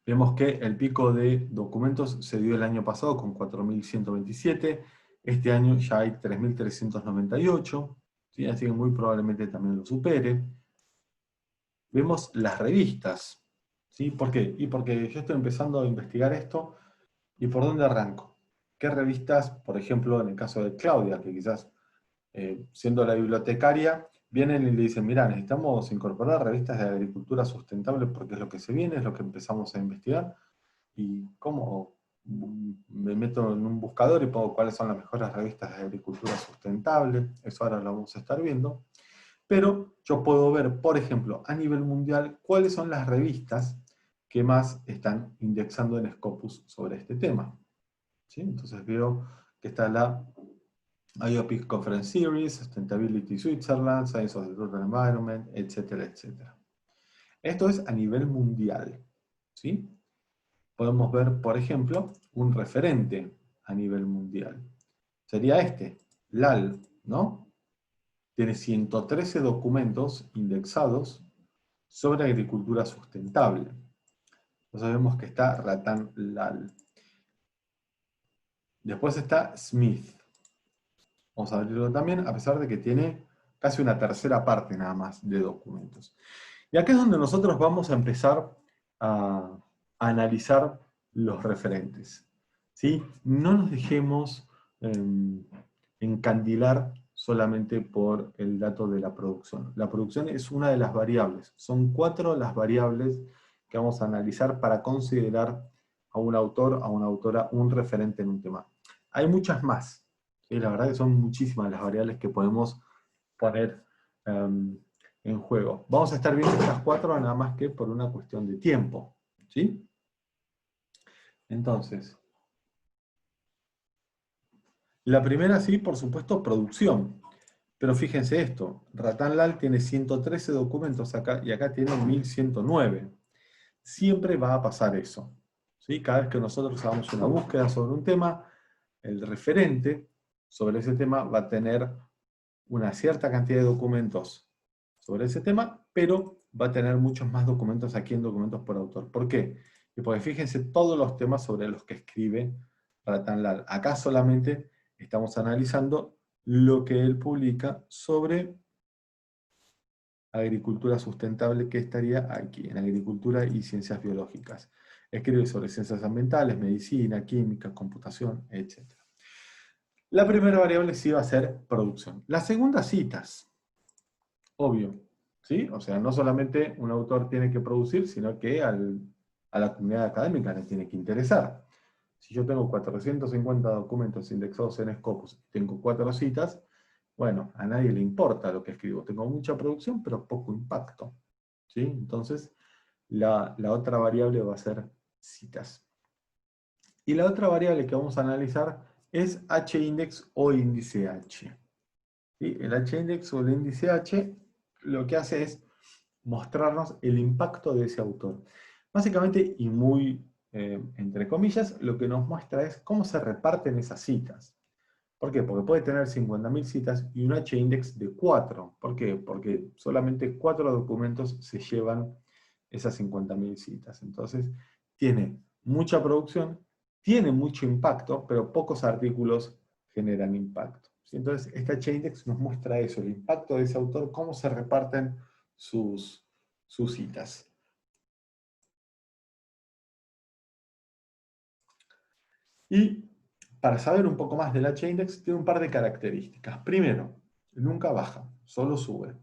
Vemos que el pico de documentos se dio el año pasado con 4.127, este año ya hay 3.398, ¿sí? Así que muy probablemente también lo supere. Vemos las revistas, ¿sí? ¿Por qué? Y porque yo estoy empezando a investigar esto, ¿y por dónde arranco? ¿Qué revistas, por ejemplo, en el caso de Claudia, que quizás siendo la bibliotecaria, vienen y le dicen, mira, necesitamos incorporar revistas de agricultura sustentable porque es lo que se viene, es lo que empezamos a investigar, y cómo me meto en un buscador y pongo cuáles son las mejores revistas de agricultura sustentable, eso ahora lo vamos a estar viendo, pero yo puedo ver, por ejemplo, a nivel mundial, cuáles son las revistas que más están indexando en Scopus sobre este tema. ¿Sí? Entonces veo que está la IOPIC Conference Series, Sustainability Switzerland, Science of the Rural Environment, etcétera, etcétera. Esto es a nivel mundial. ¿Sí? Podemos ver, por ejemplo, un referente a nivel mundial. Sería este, LAL, ¿no? Tiene 113 documentos indexados sobre agricultura sustentable. Entonces vemos que está Ratan LAL. Después está Smith. Vamos a abrirlo también, a pesar de que tiene casi una tercera parte nada más de documentos. Y acá es donde nosotros vamos a empezar a analizar los referentes. ¿Sí? No nos dejemos encandilar solamente por el dato de la producción. La producción es una de las variables. Son 4 las variables que vamos a analizar para considerar a un autor, a una autora, un referente en un tema. Hay muchas más. ¿Sí? La verdad que son muchísimas las variables que podemos poner en juego. Vamos a estar viendo estas 4 nada más que por una cuestión de tiempo. ¿Sí? Entonces, la primera sí, por supuesto, producción. Pero fíjense esto, Ratan Lal tiene 113 documentos acá y acá tiene 1109. Siempre va a pasar eso. ¿Sí? Cada vez que nosotros hagamos una búsqueda sobre un tema, el referente sobre ese tema va a tener una cierta cantidad de documentos sobre ese tema, pero va a tener muchos más documentos aquí en documentos por autor. ¿Por qué? Y porque fíjense todos los temas sobre los que escribe Ratan Lal. Acá solamente estamos analizando lo que él publica sobre agricultura sustentable, que estaría aquí, en agricultura y ciencias biológicas. Escribe sobre ciencias ambientales, medicina, química, computación, etc. La primera variable sí va a ser producción. La segunda, citas. Obvio. ¿Sí? O sea, no solamente un autor tiene que producir, sino que al a la comunidad académica le tiene que interesar. Si yo tengo 450 documentos indexados en Scopus y tengo 4 citas, bueno, a nadie le importa lo que escribo. Tengo mucha producción, pero poco impacto. ¿Sí? Entonces, la otra variable va a ser citas. Y la otra variable que vamos a analizar es H-index o índice H. ¿Sí? El H-index o el índice H lo que hace es mostrarnos el impacto de ese autor. Básicamente, y muy entre comillas, lo que nos muestra es cómo se reparten esas citas. ¿Por qué? Porque puede tener 50.000 citas y un H-index de 4. ¿Por qué? Porque solamente 4 documentos se llevan esas 50.000 citas. Entonces, tiene mucha producción, tiene mucho impacto, pero pocos artículos generan impacto. ¿Sí? Entonces, este H-index nos muestra eso, el impacto de ese autor, cómo se reparten sus citas. Y para saber un poco más del H-index, tiene un par de características. Primero, nunca baja, solo sube.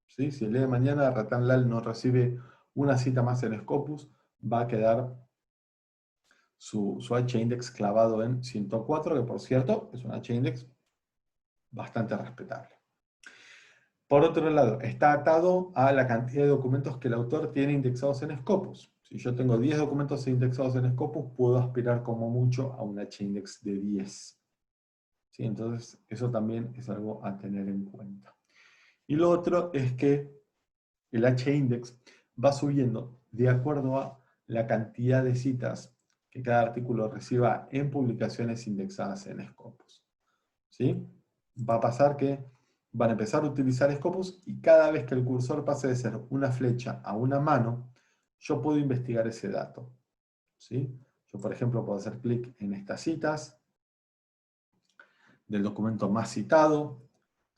¿Sí? Si el día de mañana RatanLal no recibe una cita más en Scopus, va a quedar su H-index clavado en 104, que por cierto es un H-index bastante respetable. Por otro lado, está atado a la cantidad de documentos que el autor tiene indexados en Scopus. Si yo tengo 10 documentos indexados en Scopus, puedo aspirar como mucho a un H-index de 10. ¿Sí? Entonces, eso también es algo a tener en cuenta. Y lo otro es que el H-index va subiendo de acuerdo a la cantidad de citas que cada artículo reciba en publicaciones indexadas en Scopus. ¿Sí? Va a pasar que van a empezar a utilizar Scopus y cada vez que el cursor pase de ser una flecha a una mano, yo puedo investigar ese dato. ¿Sí? Yo, por ejemplo, puedo hacer clic en estas citas del documento más citado,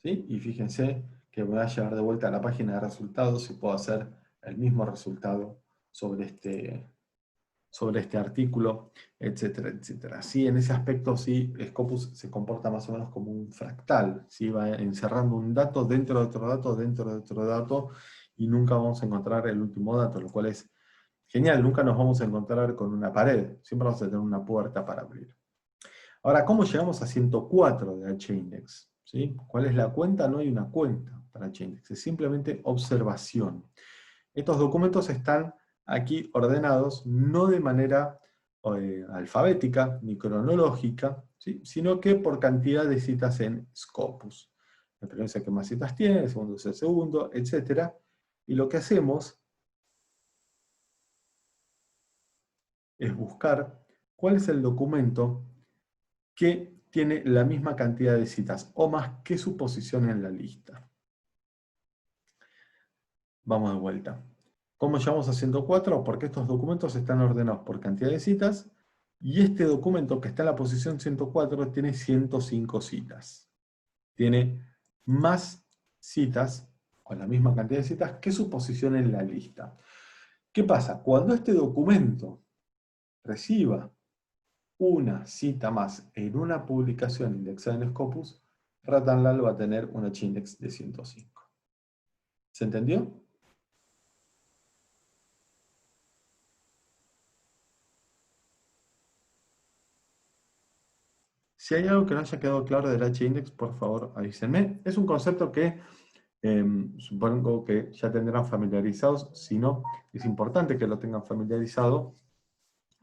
¿sí? Y fíjense que me va a llevar de vuelta a la página de resultados y puedo hacer el mismo resultado sobre este artículo, etcétera, etcétera. Sí, en ese aspecto sí, Scopus se comporta más o menos como un fractal, ¿sí? Va encerrando un dato dentro de otro dato, dentro de otro dato, y nunca vamos a encontrar el último dato, lo cual es genial, nunca nos vamos a encontrar con una pared, siempre vamos a tener una puerta para abrir. Ahora, ¿cómo llegamos a 104 de H-index? ¿Sí? ¿Cuál es la cuenta? No hay una cuenta para H-index, es simplemente observación. Estos documentos están aquí ordenados no de manera alfabética ni cronológica, ¿sí? Sino que por cantidad de citas en Scopus. El primero es el que más citas tiene, el segundo es el segundo, etc. Y lo que hacemos es buscar cuál es el documento que tiene la misma cantidad de citas o más que su posición en la lista. Vamos de vuelta. ¿Cómo llegamos a 104? Porque estos documentos están ordenados por cantidad de citas y este documento que está en la posición 104 tiene 105 citas. Tiene más citas, o la misma cantidad de citas, que su posición en la lista. ¿Qué pasa? Cuando este documento reciba una cita más en una publicación indexada en Scopus, RatanLal va a tener un H-index de 105. ¿Se entendió? Si hay algo que no haya quedado claro del H-index, por favor avísenme. Es un concepto que supongo que ya tendrán familiarizados. Si no, es importante que lo tengan familiarizado,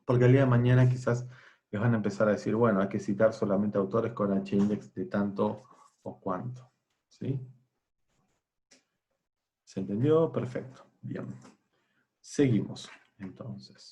porque el día de mañana quizás les van a empezar a decir, bueno, hay que citar solamente autores con H-index de tanto o cuánto. ¿Sí? ¿Se entendió? Perfecto. Bien. Seguimos, entonces.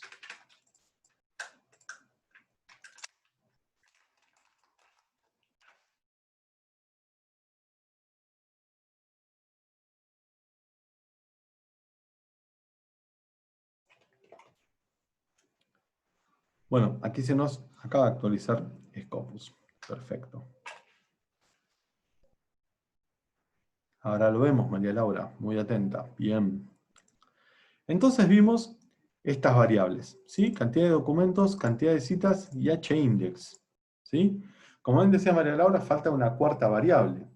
Bueno, aquí se nos acaba de actualizar Scopus. Perfecto. Ahora lo vemos, María Laura. Muy atenta. Bien. Entonces vimos estas variables, ¿sí? Cantidad de documentos, cantidad de citas y H-index, ¿sí? Como bien decía María Laura, falta una cuarta variable.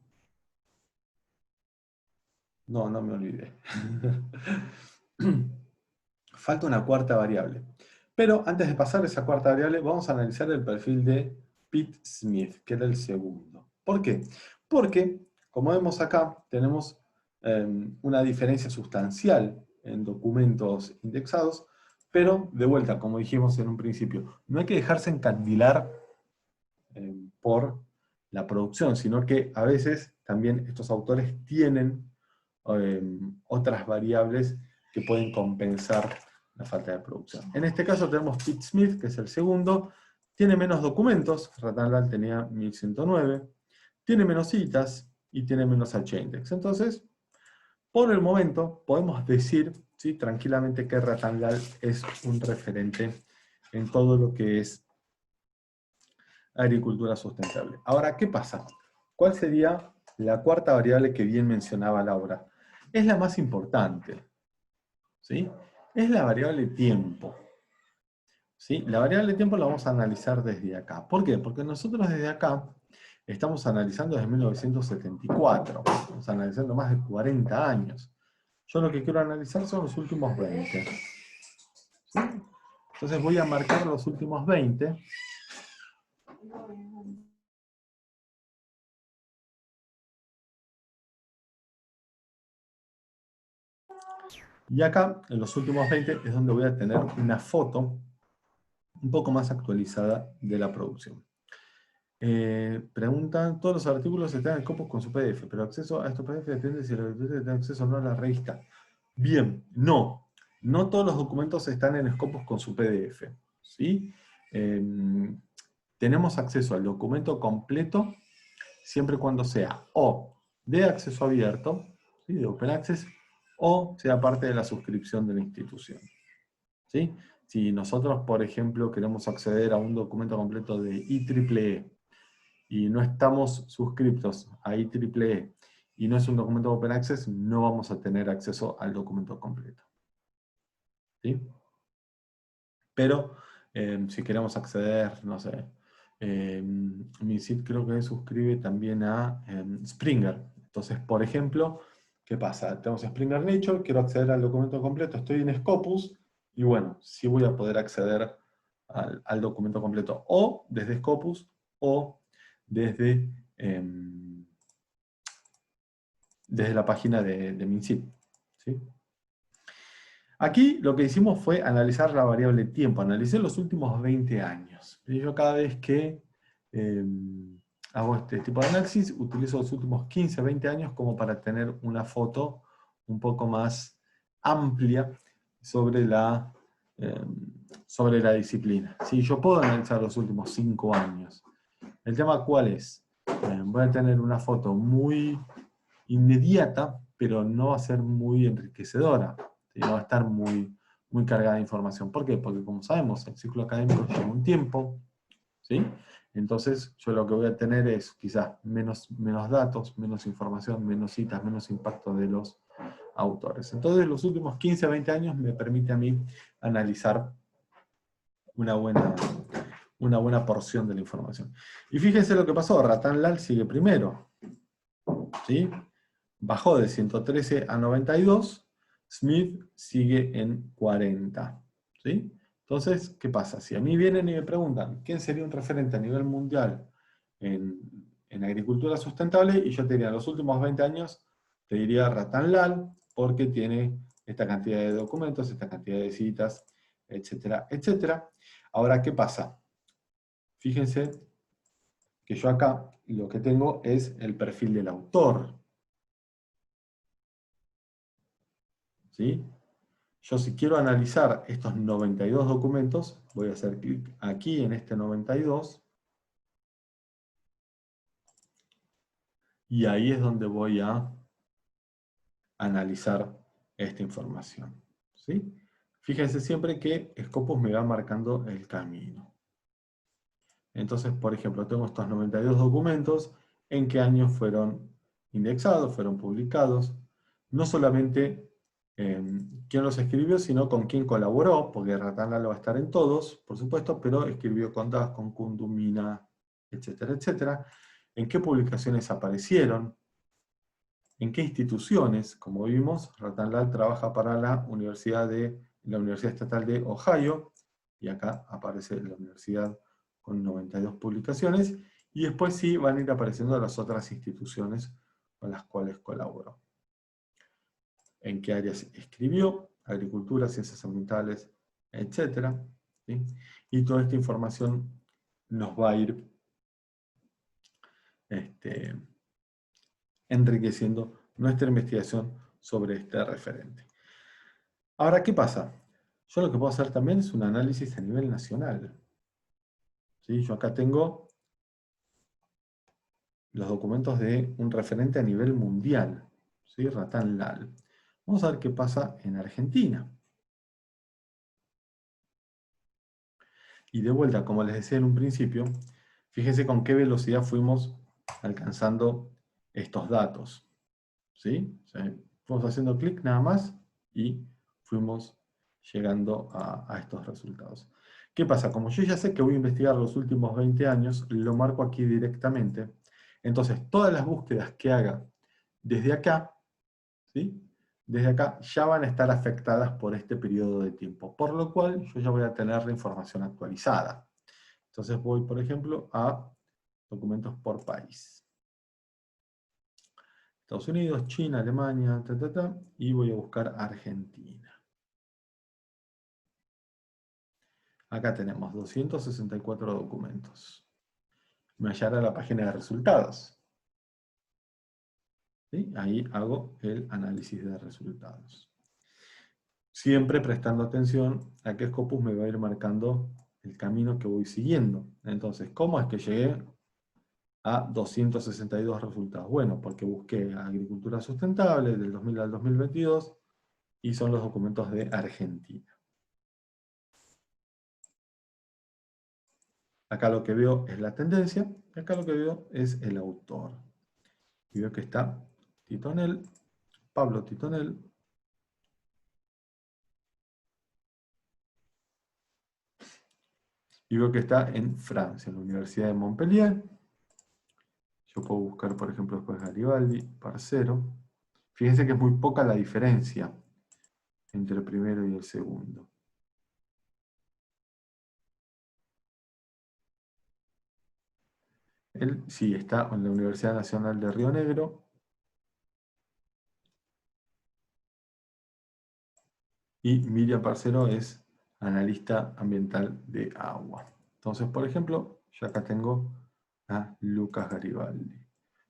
No me olvidé. Falta una cuarta variable. Pero antes de pasar a esa cuarta variable, vamos a analizar el perfil de Pete Smith, que era el segundo. ¿Por qué? Porque, como vemos acá, tenemos una diferencia sustancial en documentos indexados, pero de vuelta, como dijimos en un principio, no hay que dejarse encandilar por la producción, sino que a veces también estos autores tienen otras variables que pueden compensar la falta de producción. En este caso tenemos Pete Smith, que es el segundo, tiene menos documentos, Ratanlal tenía 1109, tiene menos citas y tiene menos H-index. Entonces, por el momento, podemos decir ¿sí? tranquilamente que Ratanlal es un referente en todo lo que es agricultura sustentable. Ahora, ¿qué pasa? ¿Cuál sería la cuarta variable que bien mencionaba Laura? Es la más importante, ¿sí? Es la variable tiempo. ¿Sí? La variable tiempo la vamos a analizar desde acá. ¿Por qué? Porque nosotros desde acá estamos analizando desde 1974. Estamos analizando más de 40 años. Yo lo que quiero analizar son los últimos 20. ¿Sí? Entonces voy a marcar los últimos 20. Y acá, en los últimos 20, es donde voy a tener una foto un poco más actualizada de la producción. Preguntan, todos los artículos están en Scopus con su PDF, pero acceso a estos PDF depende si la biblioteca tiene acceso o no a la revista. Bien, no. No todos los documentos están en Scopus con su PDF. ¿Sí? Tenemos acceso al documento completo siempre y cuando sea o de acceso abierto, ¿sí? De Open Access, o sea parte de la suscripción de la institución. ¿Sí? Si nosotros, por ejemplo, queremos acceder a un documento completo de IEEE y no estamos suscriptos a IEEE y no es un documento Open Access, no vamos a tener acceso al documento completo. ¿Sí? Pero si queremos acceder, no sé, MinSit creo que suscribe también a Springer. Entonces, por ejemplo, ¿qué pasa? Tenemos Springer Nature, quiero acceder al documento completo, estoy en Scopus, y bueno, sí voy a poder acceder al documento completo, o desde Scopus, o desde, desde la página de MinSit. ¿Sí? Aquí lo que hicimos fue analizar la variable tiempo, analicé los últimos 20 años. Y yo cada vez que hago este tipo de análisis, utilizo los últimos 15, 20 años como para tener una foto un poco más amplia sobre sobre la disciplina. ¿Sí? Yo puedo analizar los últimos 5 años. ¿El tema cuál es? Voy a tener una foto muy inmediata, pero no va a ser muy enriquecedora. ¿Sí? No va a estar muy, muy cargada de información. ¿Por qué? Porque como sabemos, el ciclo académico lleva un tiempo, ¿sí? Entonces yo lo que voy a tener es quizás menos datos, menos información, menos citas, menos impacto de los autores. Entonces los últimos 15 a 20 años me permite a mí analizar una buena porción de la información. Y fíjense lo que pasó, Ratanlal sigue primero, ¿sí? Bajó de 113 a 92, Smith sigue en 40. ¿Sí? Entonces, ¿qué pasa? Si a mí vienen y me preguntan, ¿quién sería un referente a nivel mundial en agricultura sustentable? Y yo te diría, en los últimos 20 años, te diría Ratanlal, porque tiene esta cantidad de documentos, esta cantidad de citas, etcétera, etcétera. Ahora, ¿qué pasa? Fíjense que yo acá lo que tengo es el perfil del autor. ¿Sí? Yo si quiero analizar estos 92 documentos, voy a hacer clic aquí en este 92, y ahí es donde voy a analizar esta información. ¿Sí? Fíjense siempre que Scopus me va marcando el camino. Entonces, por ejemplo, tengo estos 92 documentos, en qué años fueron indexados, fueron publicados, no solamente quién los escribió, sino con quién colaboró, porque Ratanlal va a estar en todos, por supuesto, pero escribió con Das, con Kundumina, etcétera, etcétera. En qué publicaciones aparecieron, en qué instituciones, como vimos, Ratanlal trabaja para la Universidad Estatal de Ohio, y acá aparece la universidad con 92 publicaciones, y después sí van a ir apareciendo las otras instituciones con las cuales colaboró. En qué áreas escribió, agricultura, ciencias ambientales, etc. ¿Sí? Y toda esta información nos va a ir enriqueciendo nuestra investigación sobre este referente. Ahora, ¿qué pasa? Yo lo que puedo hacer también es un análisis a nivel nacional. ¿Sí? Yo acá tengo los documentos de un referente a nivel mundial, ¿sí? Ratán Lal. Vamos a ver qué pasa en Argentina. Y de vuelta, como les decía en un principio, fíjense con qué velocidad fuimos alcanzando estos datos. ¿Sí? O sea, fuimos haciendo clic nada más y fuimos llegando a estos resultados. ¿Qué pasa? Como yo ya sé que voy a investigar los últimos 20 años, lo marco aquí directamente. Entonces, todas las búsquedas que haga desde acá, ¿sí? Desde acá ya van a estar afectadas por este periodo de tiempo, por lo cual yo ya voy a tener la información actualizada. Entonces voy, por ejemplo, a documentos por país. Estados Unidos, China, Alemania, y voy a buscar Argentina. Acá tenemos 264 documentos. Me hallará la página de resultados. ¿Sí? Ahí hago el análisis de resultados. Siempre prestando atención a que Scopus me va a ir marcando el camino que voy siguiendo. Entonces, ¿cómo es que llegué a 262 resultados? Bueno, porque busqué agricultura sustentable del 2000 al 2022 y son los documentos de Argentina. Acá lo que veo es la tendencia, y acá lo que veo es el autor. Y veo que está Titonel, Pablo Titonel. Y veo que está en Francia, en la Universidad de Montpellier. Yo puedo buscar, por ejemplo, después Garibaldi, Parcero. Fíjense que es muy poca la diferencia entre el primero y el segundo. Él sí está en la Universidad Nacional de Río Negro. Y Miriam Parcero es analista ambiental de agua. Entonces, por ejemplo, yo acá tengo a Lucas Garibaldi.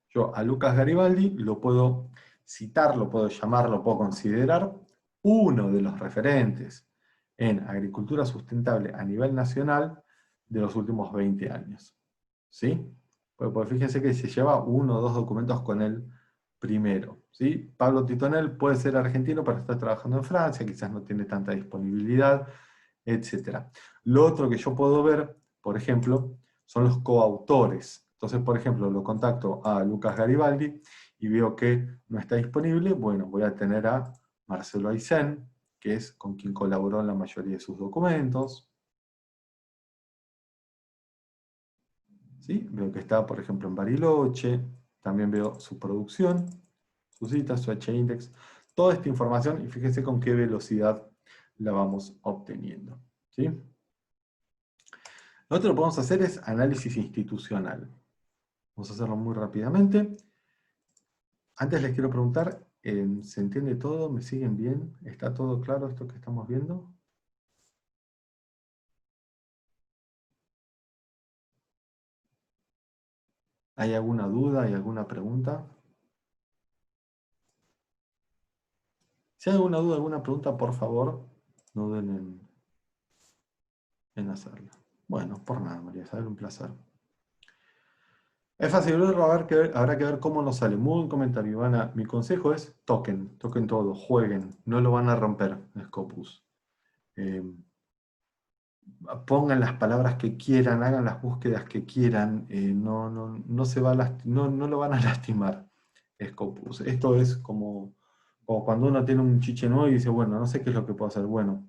Yo a Lucas Garibaldi lo puedo citar, lo puedo llamar, lo puedo considerar uno de los referentes en agricultura sustentable a nivel nacional de los últimos 20 años. ¿Sí? Pues fíjense que se lleva uno o dos documentos con él primero. ¿Sí? Pablo Titonel puede ser argentino, pero está trabajando en Francia, quizás no tiene tanta disponibilidad, etc. Lo otro que yo puedo ver, por ejemplo, son los coautores. Entonces, por ejemplo, lo contacto a Lucas Garibaldi y veo que no está disponible. Bueno, voy a tener a Marcelo Aysén, que es con quien colaboró en la mayoría de sus documentos. ¿Sí? Veo que está, por ejemplo, en Bariloche. También veo su producción, sus citas, su H-index. Toda esta información, y fíjense con qué velocidad la vamos obteniendo. ¿Sí? Lo otro que podemos hacer es análisis institucional. Vamos a hacerlo muy rápidamente. Antes les quiero preguntar, ¿se entiende todo? ¿Me siguen bien? ¿Está todo claro esto que estamos viendo? ¿Hay alguna duda? ¿Hay alguna pregunta? Si hay alguna duda, alguna pregunta, por favor, no duden en hacerla. Bueno, por nada, María Isabel, un placer. Es fácil verlo, habrá que ver cómo nos sale. Muy buen comentario, Ivana. Mi consejo es toquen todo, jueguen, no lo van a romper, Scopus. Pongan las palabras que quieran, hagan las búsquedas que quieran, no se va a no lo van a lastimar, Scopus. Esto es como cuando uno tiene un chiche nuevo y dice, bueno, no sé qué es lo que puedo hacer. Bueno,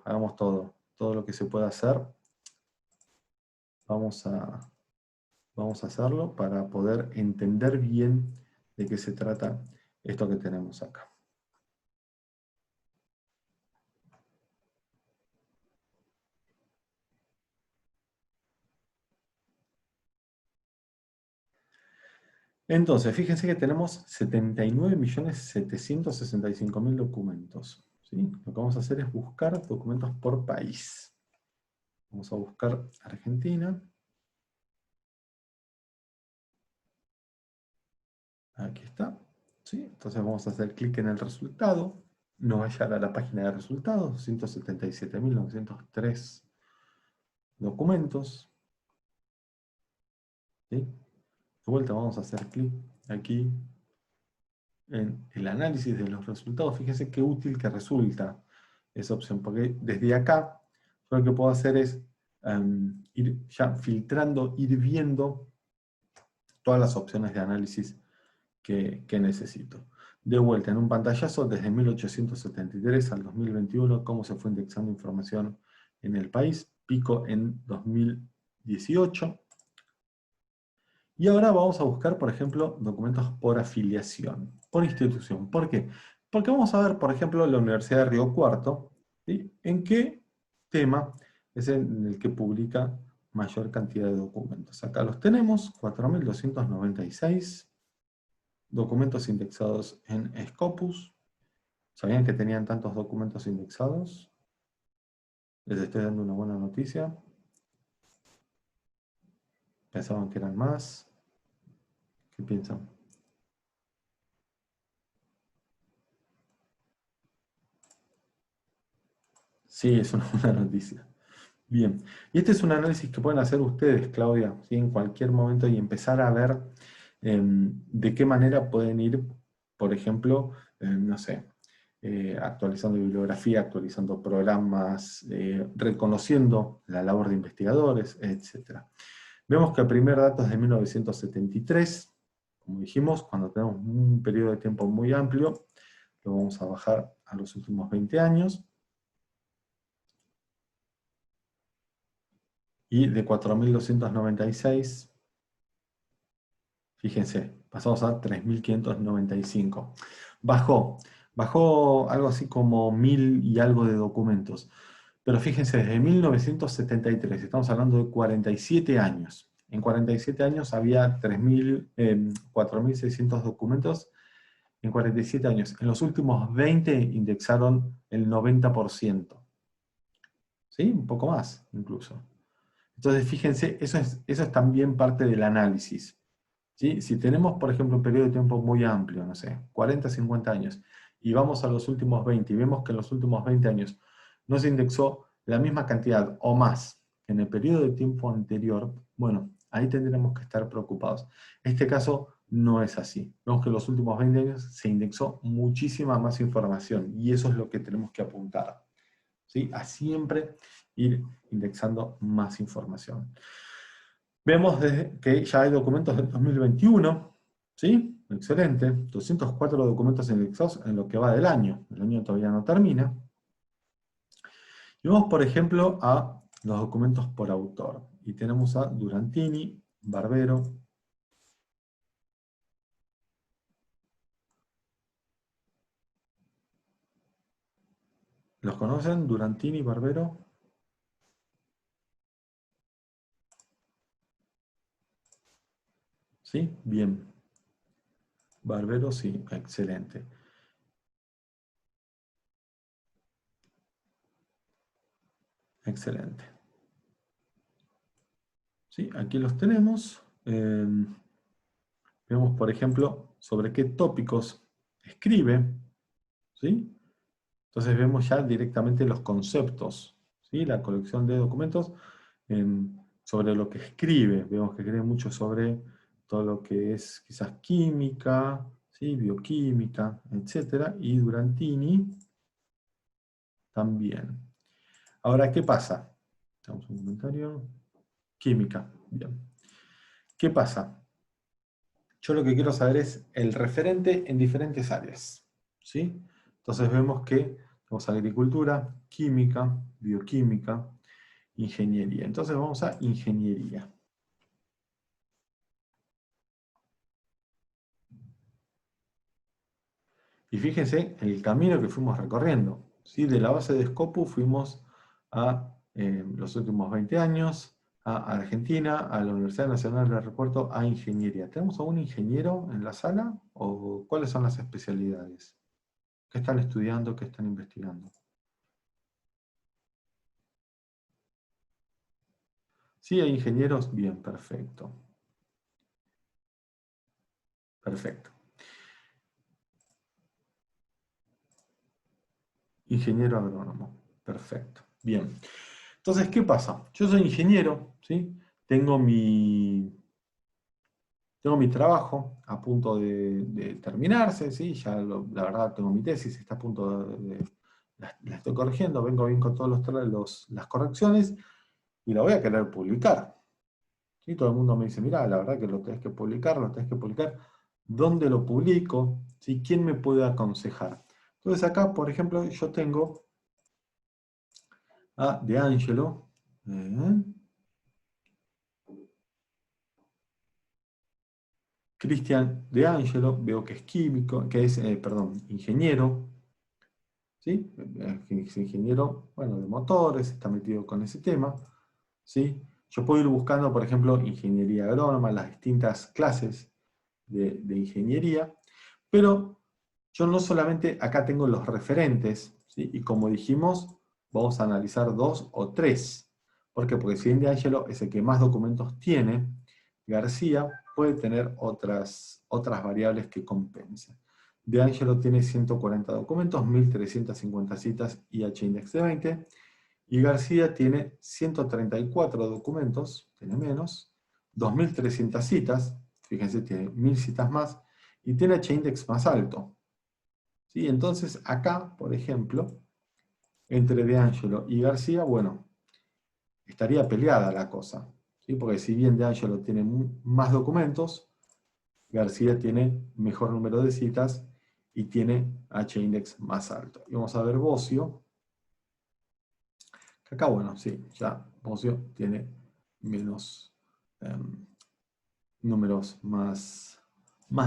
hagamos todo lo que se pueda hacer. Vamos a hacerlo para poder entender bien de qué se trata esto que tenemos acá. Entonces, fíjense que tenemos 79.765.000 documentos. ¿Sí? Lo que vamos a hacer es buscar documentos por país. Vamos a buscar Argentina. Aquí está. ¿Sí? Entonces vamos a hacer clic en el resultado. Nos va a llegar a la página de resultados, 177.903 documentos. ¿Sí? De vuelta vamos a hacer clic aquí en el análisis de los resultados. Fíjense qué útil que resulta esa opción, porque desde acá yo lo que puedo hacer es ir ya filtrando, ir viendo todas las opciones de análisis que necesito. De vuelta, en un pantallazo, desde 1873 al 2021, cómo se fue indexando información en el país, pico en 2018. Y ahora vamos a buscar, por ejemplo, documentos por afiliación, por institución. ¿Por qué? Porque vamos a ver, por ejemplo, la Universidad de Río Cuarto, ¿sí? En qué tema es en el que publica mayor cantidad de documentos. Acá los tenemos, 4.296 documentos indexados en Scopus. ¿Sabían que tenían tantos documentos indexados? Les estoy dando una buena noticia. Pensaban que eran más. ¿Qué piensan? Sí, es una buena noticia. Bien, y este es un análisis que pueden hacer ustedes, Claudia, ¿sí? En cualquier momento y empezar a ver de qué manera pueden ir, por ejemplo, no sé, actualizando bibliografía, actualizando programas, reconociendo la labor de investigadores, etc. Vemos que el primer dato es de 1973, como dijimos, cuando tenemos un periodo de tiempo muy amplio, lo vamos a bajar a los últimos 20 años. Y de 4.296, fíjense, pasamos a 3.595. Bajó algo así como 1.000 y algo de documentos. Pero fíjense, desde 1973, estamos hablando de 47 años. En 47 años había 4.600 documentos. En 47 años. En los últimos 20 indexaron el 90%. ¿Sí? Un poco más, incluso. Entonces, fíjense, eso es también parte del análisis. ¿Sí? Si tenemos, por ejemplo, un periodo de tiempo muy amplio, no sé, 40, 50 años, y vamos a los últimos 20, y vemos que en los últimos 20 años no se indexó la misma cantidad o más que en el periodo de tiempo anterior, bueno, ahí tendremos que estar preocupados. En este caso no es así. Vemos que en los últimos 20 años se indexó muchísima más información, y eso es lo que tenemos que apuntar. ¿Sí? A siempre ir indexando más información. Vemos que ya hay documentos del 2021, ¿sí? Excelente. 204 documentos indexados en lo que va del año. El año todavía no termina. Y vamos, por ejemplo, a los documentos por autor. Y tenemos a Durantini, Barbero. ¿Los conocen? Durantini, Barbero. ¿Sí? Bien. Barbero, sí. Excelente. Excelente. ¿Sí? Aquí los tenemos. Vemos, por ejemplo, sobre qué tópicos escribe. ¿Sí? Entonces vemos ya directamente los conceptos, ¿sí? La colección de documentos sobre lo que escribe. Vemos que escribe mucho sobre todo lo que es quizás química, ¿sí? Bioquímica, etc. Y Durantini también. Ahora, ¿qué pasa? Tenemos un comentario. Química, bien. ¿Qué pasa? Yo lo que quiero saber es el referente en diferentes áreas, ¿sí? Entonces vemos que tenemos agricultura, química, bioquímica, ingeniería. Entonces vamos a ingeniería. Y fíjense el camino que fuimos recorriendo, ¿sí? De la base de Scopus fuimos a los últimos 20 años, a Argentina, a la Universidad Nacional del Aeropuerto, a Ingeniería. ¿Tenemos algún ingeniero en la sala? ¿O cuáles son las especialidades? ¿Qué están estudiando? ¿Qué están investigando? Sí, hay ingenieros. Bien, perfecto. Perfecto. Ingeniero agrónomo. Perfecto. Bien. Entonces, ¿qué pasa? Yo soy ingeniero, ¿sí? Tengo mi trabajo a punto de terminarse, ¿sí? Ya la verdad tengo mi tesis, está a punto la estoy corrigiendo, vengo bien con todas las correcciones y la voy a querer publicar. ¿Sí? Todo el mundo me dice, mira, la verdad que lo tenés que publicar, lo tenés que publicar. ¿Dónde lo publico? ¿Sí? ¿Quién me puede aconsejar? Entonces acá, por ejemplo, yo tengo a De Angelo. Cristian De Angelo, veo que es químico, que es, perdón, ingeniero, ¿sí? Es ingeniero, bueno, de motores, está metido con ese tema, ¿sí? Yo puedo ir buscando, por ejemplo, ingeniería agrónoma, las distintas clases de ingeniería, pero yo no solamente acá tengo los referentes, ¿sí? Y como dijimos, vamos a analizar 2 o 3. ¿Por qué? Porque si bien De Angelo es el que más documentos tiene, García puede tener otras variables que compensen. De Angelo tiene 140 documentos, 1350 citas y H-index de 20, y García tiene 134 documentos, tiene menos, 2300 citas, fíjense, tiene 1000 citas más, y tiene H-index más alto. ¿Sí? Entonces acá, por ejemplo, entre De Angelo y García, bueno, estaría peleada la cosa, ¿sí? Porque si bien De Angelo tiene más documentos, García tiene mejor número de citas y tiene H-index más alto. Y vamos a ver Bossio, que acá, bueno, sí, ya Bossio tiene menos números más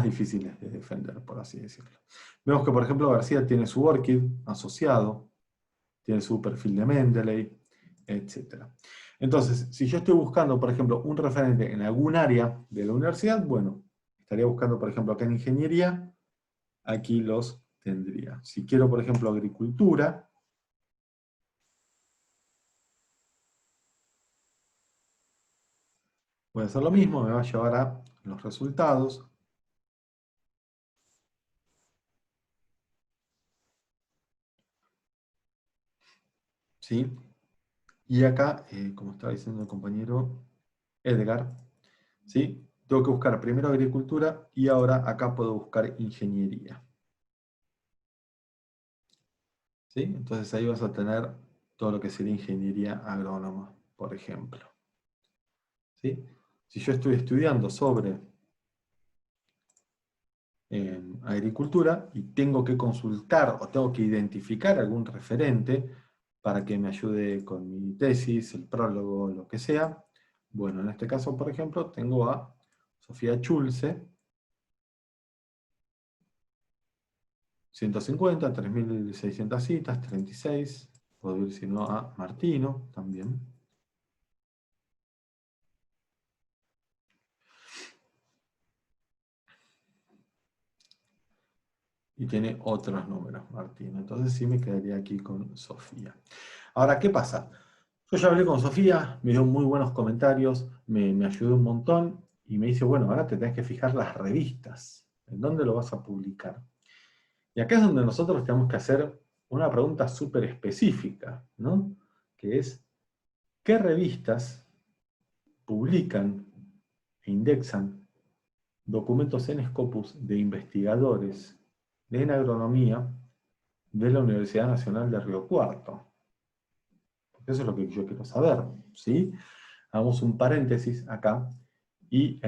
difíciles de defender, por así decirlo. Vemos que, por ejemplo, García tiene su ORCID asociado, tiene su perfil de Mendeley, etc. Entonces, si yo estoy buscando, por ejemplo, un referente en algún área de la universidad, bueno, estaría buscando, por ejemplo, acá en ingeniería, aquí los tendría. Si quiero, por ejemplo, agricultura, voy a hacer lo mismo, me va a llevar a los resultados. ¿Sí? Y acá, como estaba diciendo el compañero Edgar, ¿sí? Tengo que buscar primero agricultura y ahora acá puedo buscar ingeniería. ¿Sí? Entonces ahí vas a tener todo lo que sería ingeniería agrónoma, por ejemplo. ¿Sí? Si yo estoy estudiando sobre agricultura y tengo que consultar o tengo que identificar algún referente para que me ayude con mi tesis, el prólogo, lo que sea, bueno, en este caso, por ejemplo, tengo a Sofía Schulze, 150, 3600 citas, 36, puedo ir si no a Martino también. Y tiene otros números, Martino. Entonces sí me quedaría aquí con Sofía. Ahora, ¿qué pasa? Yo ya hablé con Sofía, me dio muy buenos comentarios, me ayudó un montón y me dice, bueno, ahora te tenés que fijar las revistas. ¿En dónde lo vas a publicar? Y acá es donde nosotros tenemos que hacer una pregunta súper específica, ¿no? Que es, ¿qué revistas publican e indexan documentos en Scopus de investigadores en agronomía de la Universidad Nacional de Río Cuarto? Porque eso es lo que yo quiero saber, ¿sí? Hagamos un paréntesis acá y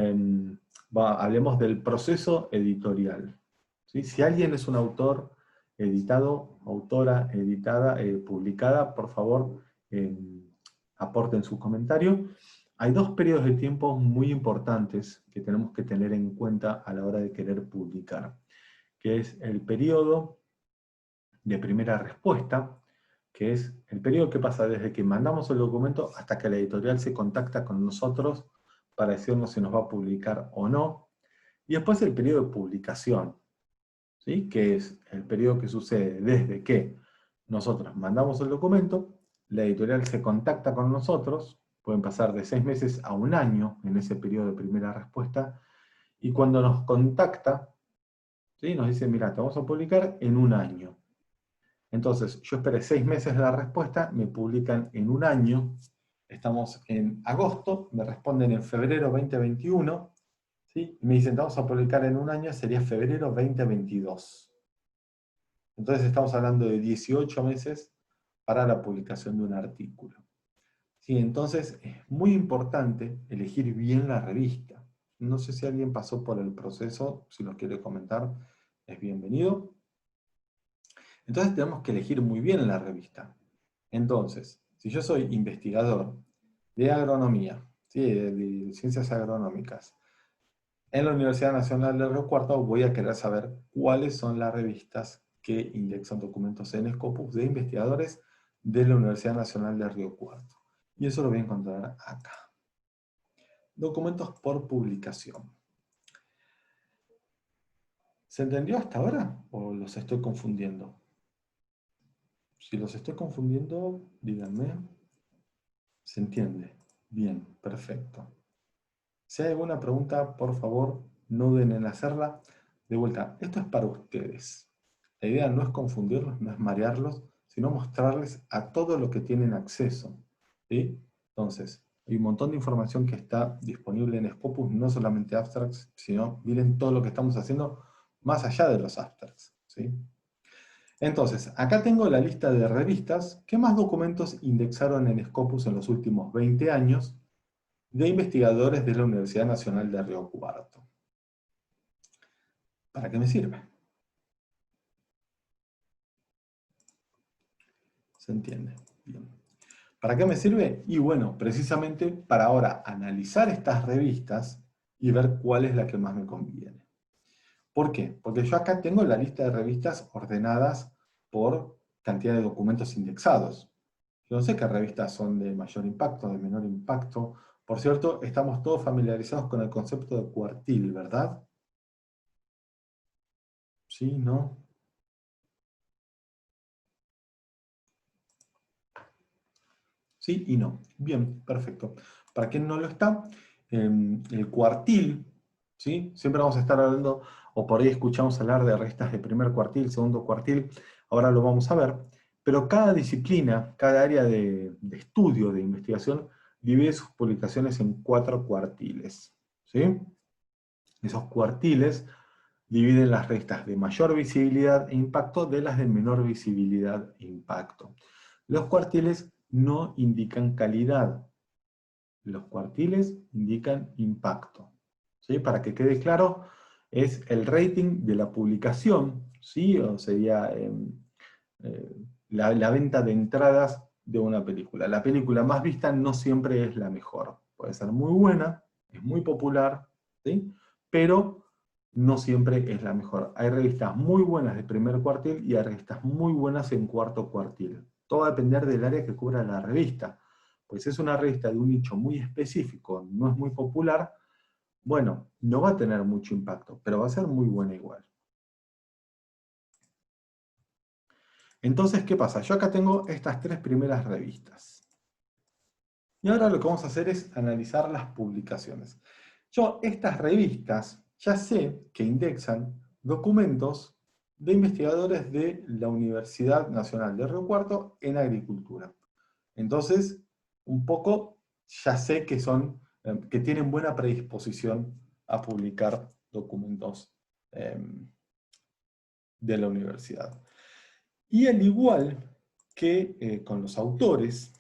hablemos del proceso editorial. ¿Sí? Si alguien es un autor editado, autora editada, publicada, por favor, aporten su comentario. Hay dos periodos de tiempo muy importantes que tenemos que tener en cuenta a la hora de querer publicar, que es el periodo de primera respuesta, que es el periodo que pasa desde que mandamos el documento hasta que la editorial se contacta con nosotros para decirnos si nos va a publicar o no. Y después el periodo de publicación, ¿sí? Que es el periodo que sucede desde que nosotros mandamos el documento, la editorial se contacta con nosotros, pueden pasar de 6 meses a 1 año en ese periodo de primera respuesta, y cuando nos contacta, ¿sí? Nos dice, mira, te vamos a publicar en 1 año. Entonces, yo esperé 6 meses la respuesta, me publican en 1 año, estamos en agosto, me responden en febrero 2021, ¿sí? Y me dicen, te vamos a publicar en 1 año, sería febrero 2022. Entonces estamos hablando de 18 meses para la publicación de un artículo. Sí, entonces es muy importante elegir bien la revista. No sé si alguien pasó por el proceso, si lo quiere comentar, es bienvenido. Entonces tenemos que elegir muy bien la revista. Entonces, si yo soy investigador de agronomía, ¿sí? de ciencias agronómicas, en la Universidad Nacional de Río Cuarto voy a querer saber cuáles son las revistas que indexan documentos en Scopus de investigadores de la Universidad Nacional de Río Cuarto. Y eso lo voy a encontrar acá. Documentos por publicación. ¿Se entendió hasta ahora o los estoy confundiendo? Si los estoy confundiendo, díganme. ¿Se entiende? Bien, perfecto. Si hay alguna pregunta, por favor, no duden en hacerla. De vuelta, esto es para ustedes. La idea no es confundirlos, no es marearlos, sino mostrarles a todo lo que tienen acceso, ¿sí? Entonces, hay un montón de información que está disponible en Scopus, no solamente abstracts, sino miren todo lo que estamos haciendo más allá de los abstracts, ¿sí? Entonces, acá tengo la lista de revistas que más documentos indexaron en Scopus en los últimos 20 años de investigadores de la Universidad Nacional de Río Cuarto. ¿Para qué me sirve? ¿Se entiende? Bien. ¿Para qué me sirve? Y bueno, precisamente para ahora analizar estas revistas y ver cuál es la que más me conviene. ¿Por qué? Porque yo acá tengo la lista de revistas ordenadas por cantidad de documentos indexados. Yo no sé qué revistas son de mayor impacto, de menor impacto. Por cierto, estamos todos familiarizados con el concepto de cuartil, ¿verdad? ¿Sí? ¿No? Sí y no. Bien, perfecto. Para quien no lo está, el cuartil, ¿sí? Siempre vamos a estar hablando, o por ahí escuchamos hablar de revistas de primer cuartil, segundo cuartil, ahora lo vamos a ver, pero cada disciplina, cada área de estudio, de investigación, divide sus publicaciones en 4 cuartiles, ¿sí? Esos cuartiles dividen las revistas de mayor visibilidad e impacto de las de menor visibilidad e impacto. Los cuartiles no indican calidad, los cuartiles indican impacto. ¿Sí? Para que quede claro, es el rating de la publicación, ¿sí? O sería la venta de entradas de una película. La película más vista no siempre es la mejor. Puede ser muy buena, es muy popular, ¿sí? Pero no siempre es la mejor. Hay revistas muy buenas de primer cuartil y hay revistas muy buenas en cuarto cuartil. Todo va a depender del área que cubra la revista. Pues si es una revista de un nicho muy específico, no es muy popular, bueno, no va a tener mucho impacto, pero va a ser muy buena igual. Entonces, ¿qué pasa? Yo acá tengo estas 3 primeras revistas. Y ahora lo que vamos a hacer es analizar las publicaciones. Yo, estas revistas, ya sé que indexan documentos de investigadores de la Universidad Nacional de Río Cuarto en agricultura. Entonces, un poco ya sé que son, que tienen buena predisposición a publicar documentos de la universidad. Y al igual que con los autores,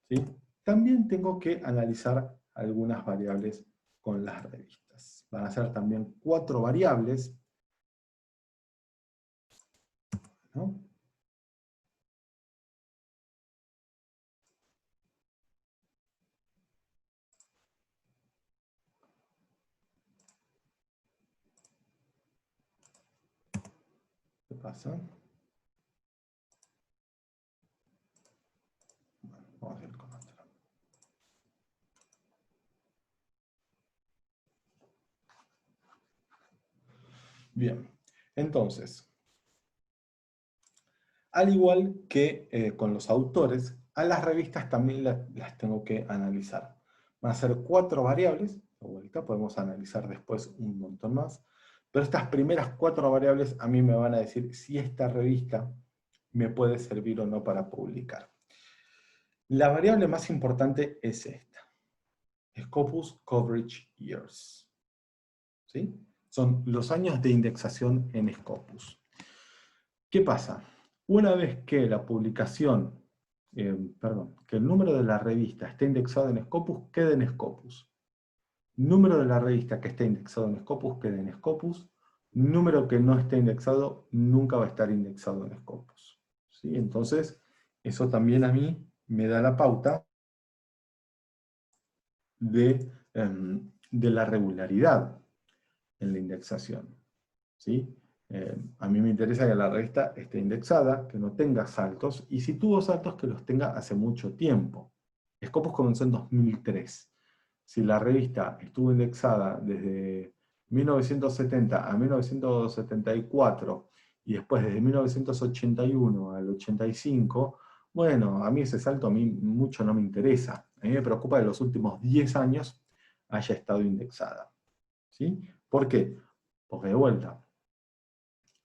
¿sí? También tengo que analizar algunas variables con las revistas. Van a ser también 4 variables, ¿no? ¿Qué pasa? Bien, entonces, al igual que con los autores, a las revistas también las tengo que analizar. Van a ser 4 variables, de vuelta, podemos analizar después un montón más, pero estas primeras 4 variables a mí me van a decir si esta revista me puede servir o no para publicar. La variable más importante es esta, Scopus Coverage Years. ¿Sí? Son los años de indexación en Scopus. ¿Qué pasa? Una vez que la publicación, que el número de la revista esté indexado en Scopus, queda en Scopus. Número de la revista que esté indexado en Scopus, queda en Scopus. Número que no esté indexado, nunca va a estar indexado en Scopus. ¿Sí? Entonces, eso también a mí me da la pauta de la regularidad en la indexación. ¿Sí? A mí me interesa que la revista esté indexada, que no tenga saltos, y si tuvo saltos, que los tenga hace mucho tiempo. Scopus comenzó en 2003. Si la revista estuvo indexada desde 1970 a 1974, y después desde 1981 al 85, bueno, a mí ese salto a mí mucho no me interesa. A mí me preocupa que los últimos 10 años haya estado indexada. ¿Sí? ¿Por qué? Porque de vuelta,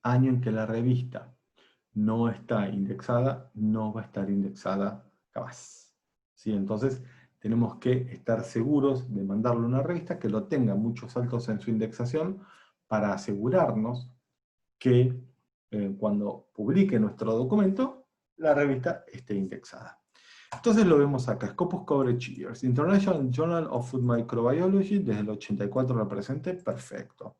año en que la revista no está indexada, no va a estar indexada jamás. ¿Sí? Entonces, tenemos que estar seguros de mandarle una revista que lo tenga muchos saltos en su indexación para asegurarnos que cuando publique nuestro documento, la revista esté indexada. Entonces lo vemos acá, Scopus Coverage Years. International Journal of Food Microbiology, desde el 84 al presente, perfecto.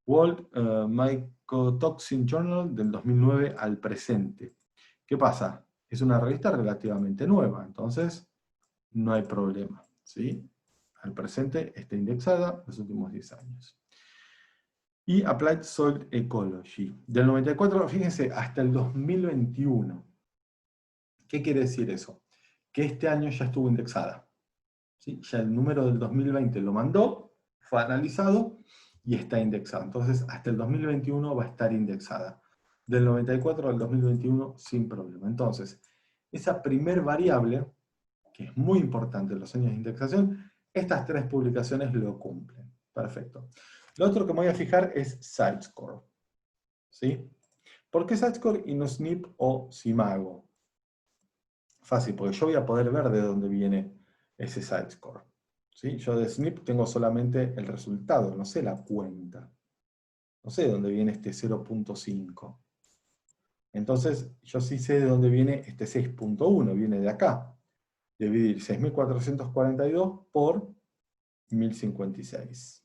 World Mycotoxin Journal, del 2009 al presente. ¿Qué pasa? Es una revista relativamente nueva, entonces no hay problema. ¿Sí? Al presente está indexada los últimos 10 años. Y Applied Soil Ecology, del 94, fíjense, hasta el 2021. ¿Qué quiere decir eso? Que este año ya estuvo indexada. ¿Sí? Ya el número del 2020 lo mandó, fue analizado y está indexado. Entonces, hasta el 2021 va a estar indexada. Del 94 al 2021 sin problema. Entonces, esa primer variable, que es muy importante en los años de indexación, estas 3 publicaciones lo cumplen. Perfecto. Lo otro que me voy a fijar es SiteScore. ¿Sí? ¿Por qué SiteScore y no SNP o Simago? Fácil, porque yo voy a poder ver de dónde viene ese SiteScore. ¿Sí? Yo de SNP tengo solamente el resultado, no sé la cuenta. No sé de dónde viene este 0.5. Entonces, yo sí sé de dónde viene este 6.1, viene de acá. Dividir 6.442 por 1056.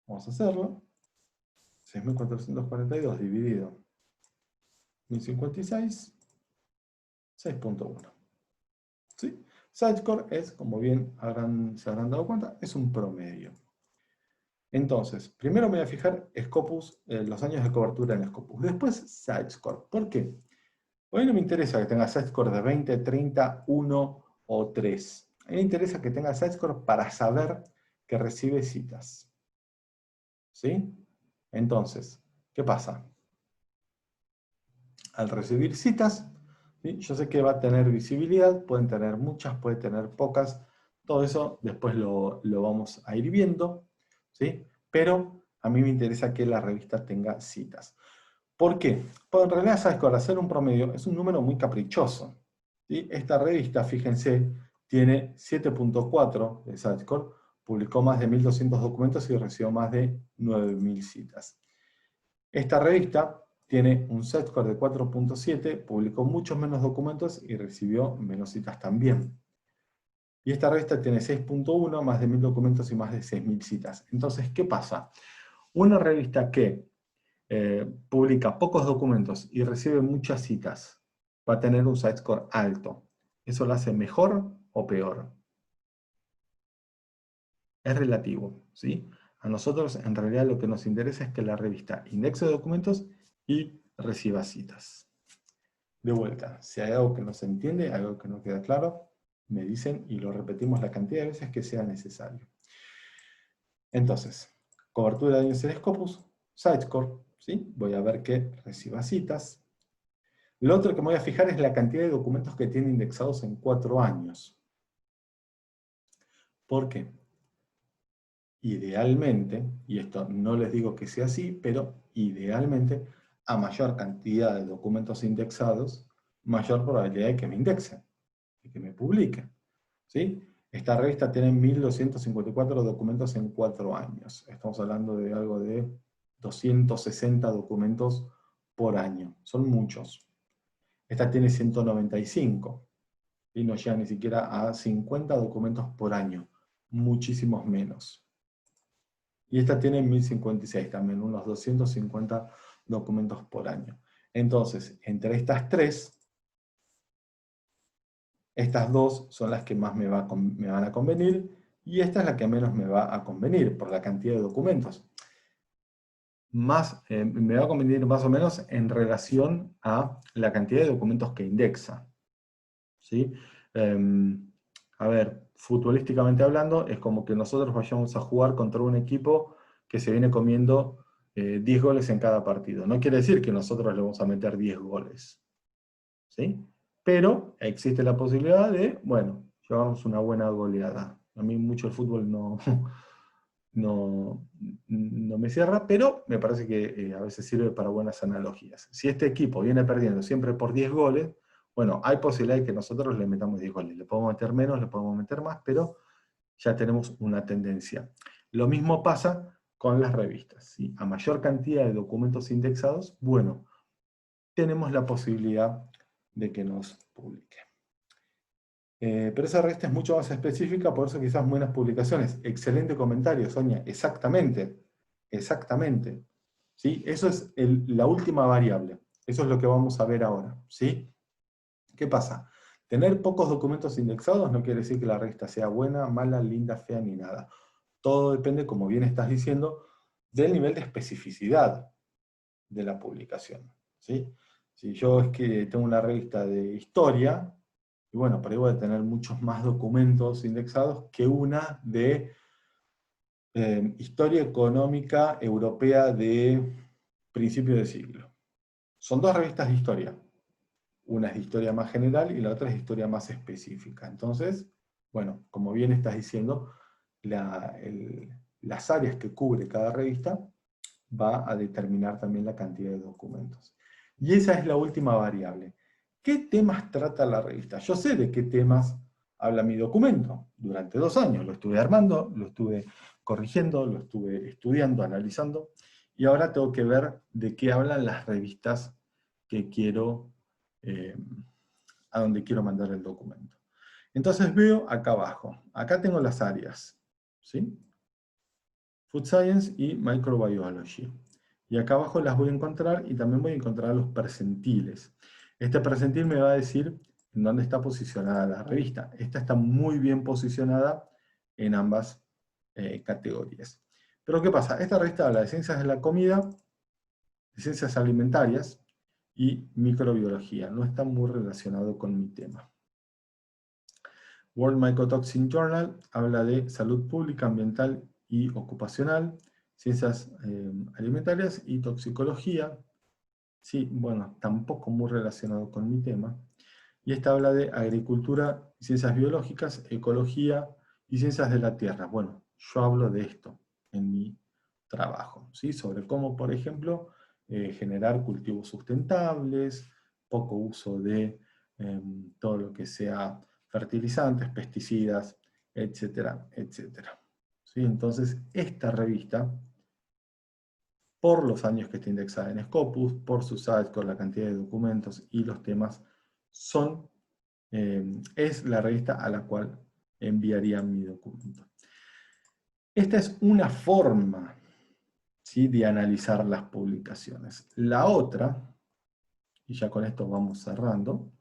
Vamos a hacerlo. 6.442 dividido 1056, 6.1. ¿Sí? SiteScore es, como bien se habrán dado cuenta, es un promedio. Entonces, primero me voy a fijar Scopus, los años de cobertura en Scopus. Después SiteScore. ¿Por qué? Hoy no me interesa que tenga SiteScore de 20, 30, 1 o 3. A mí me interesa que tenga SiteScore para saber que recibe citas. ¿Sí? Entonces, ¿qué pasa? Al recibir citas, ¿sí? Yo sé que va a tener visibilidad, pueden tener muchas, puede tener pocas, todo eso después lo vamos a ir viendo, ¿sí? Pero a mí me interesa que la revista tenga citas. ¿Por qué? Porque en realidad, sabes que al hacer un promedio es un número muy caprichoso. ¿Sí? Esta revista, fíjense, tiene 7.4 de SiteScore, publicó más de 1.200 documentos y recibió más de 9.000 citas. Esta revista tiene un SiteScore de 4.7, publicó muchos menos documentos y recibió menos citas también. Y esta revista tiene 6.1, más de 1.000 documentos y más de 6.000 citas. Entonces, ¿qué pasa? Una revista que publica pocos documentos y recibe muchas citas va a tener un SiteScore alto. ¿Eso lo hace mejor o peor? Es relativo, ¿sí? A nosotros, en realidad, lo que nos interesa es que la revista indexe documentos y reciba citas. De vuelta, si hay algo que no se entiende, algo que no queda claro, me dicen y lo repetimos la cantidad de veces que sea necesario. Entonces, cobertura de años en Scopus, Sitescore, ¿sí? Voy a ver que reciba citas. Lo otro que me voy a fijar es la cantidad de documentos que tiene indexados en 4 años. ¿Por qué? Idealmente, y esto no les digo que sea así, pero idealmente, a mayor cantidad de documentos indexados, mayor probabilidad de que me indexen, de que me publiquen, ¿sí? Esta revista tiene 1254 documentos en 4 años. Estamos hablando de algo de 260 documentos por año. Son muchos. Esta tiene 195 y no llega ni siquiera a 50 documentos por año. Muchísimos menos. Y esta tiene 1056 también, unos 250 documentos por año. Entonces, entre estas tres, estas dos son las que más me van a convenir, y esta es la que menos me va a convenir, por la cantidad de documentos. Me va a convenir más o menos en relación a la cantidad de documentos que indexa. ¿Sí? A ver, futbolísticamente hablando, es como que nosotros vayamos a jugar contra un equipo que se viene comiendo 10 goles en cada partido. No quiere decir que nosotros le vamos a meter 10 goles. ¿Sí? Pero existe la posibilidad de, bueno, llevarnos una buena goleada. A mí mucho el fútbol no me cierra, pero me parece que a veces sirve para buenas analogías. Si este equipo viene perdiendo siempre por 10 goles, bueno, hay posibilidad de que nosotros le metamos 10 goles. Le podemos meter menos, le podemos meter más, pero ya tenemos una tendencia. Lo mismo pasa con las revistas. ¿Sí? A mayor cantidad de documentos indexados, bueno, tenemos la posibilidad de que nos publique. Pero esa revista es mucho más específica, por eso quizás buenas publicaciones. Excelente comentario, Sonia. Exactamente. Exactamente. ¿Sí? Eso es la última variable. Eso es lo que vamos a ver ahora. ¿Sí? ¿Qué pasa? Tener pocos documentos indexados no quiere decir que la revista sea buena, mala, linda, fea, ni nada. Todo depende, como bien estás diciendo, del nivel de especificidad de la publicación. ¿Sí? Si yo es que tengo una revista de historia, y bueno, por ahí voy a tener muchos más documentos indexados que una de historia económica europea de principio de siglo. Son dos revistas de historia. Una es de historia más general y la otra es de historia más específica. Entonces, bueno, como bien estás diciendo, las áreas que cubre cada revista va a determinar también la cantidad de documentos. Y esa es la última variable. ¿Qué temas trata la revista? Yo sé de qué temas habla mi documento. Durante 2 años lo estuve armando, lo estuve corrigiendo, lo estuve estudiando, analizando, y ahora tengo que ver de qué hablan las revistas que quiero, a donde quiero mandar el documento. Entonces veo acá abajo. Acá tengo las áreas, ¿sí? Food Science y Microbiology. Y acá abajo las voy a encontrar y también voy a encontrar los percentiles. Este percentil me va a decir en dónde está posicionada la revista. Esta está muy bien posicionada en ambas categorías. Pero ¿qué pasa? Esta revista habla de ciencias de la comida, de ciencias alimentarias y microbiología. No está muy relacionado con mi tema. World Mycotoxin Journal habla de salud pública, ambiental y ocupacional, ciencias alimentarias y toxicología. Sí, bueno, tampoco muy relacionado con mi tema. Y esta habla de agricultura, ciencias biológicas, ecología y ciencias de la tierra. Bueno, yo hablo de esto en mi trabajo, ¿sí? Sobre cómo, por ejemplo, generar cultivos sustentables, poco uso de todo lo que sea fertilizantes, pesticidas, etcétera, etcétera. ¿Sí? Entonces, esta revista, por los años que está indexada en Scopus, por su site, con la cantidad de documentos y los temas, es la revista a la cual enviaría mi documento. Esta es una forma, ¿sí?, de analizar las publicaciones. La otra, y ya con esto vamos cerrando,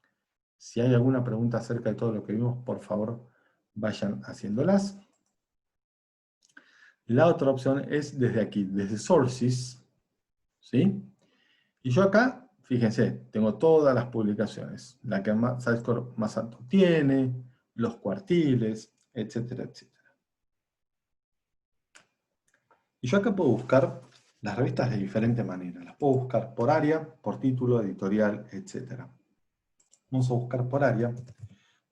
si hay alguna pregunta acerca de todo lo que vimos, por favor, vayan haciéndolas. La otra opción es desde aquí, desde Sources, ¿sí? Y yo acá, fíjense, tengo todas las publicaciones, la que más Sitescore más alto tiene, los cuartiles, etcétera, etcétera. Y yo acá puedo buscar las revistas de diferente manera. Las puedo buscar por área, por título, editorial, etc. Vamos a buscar por área,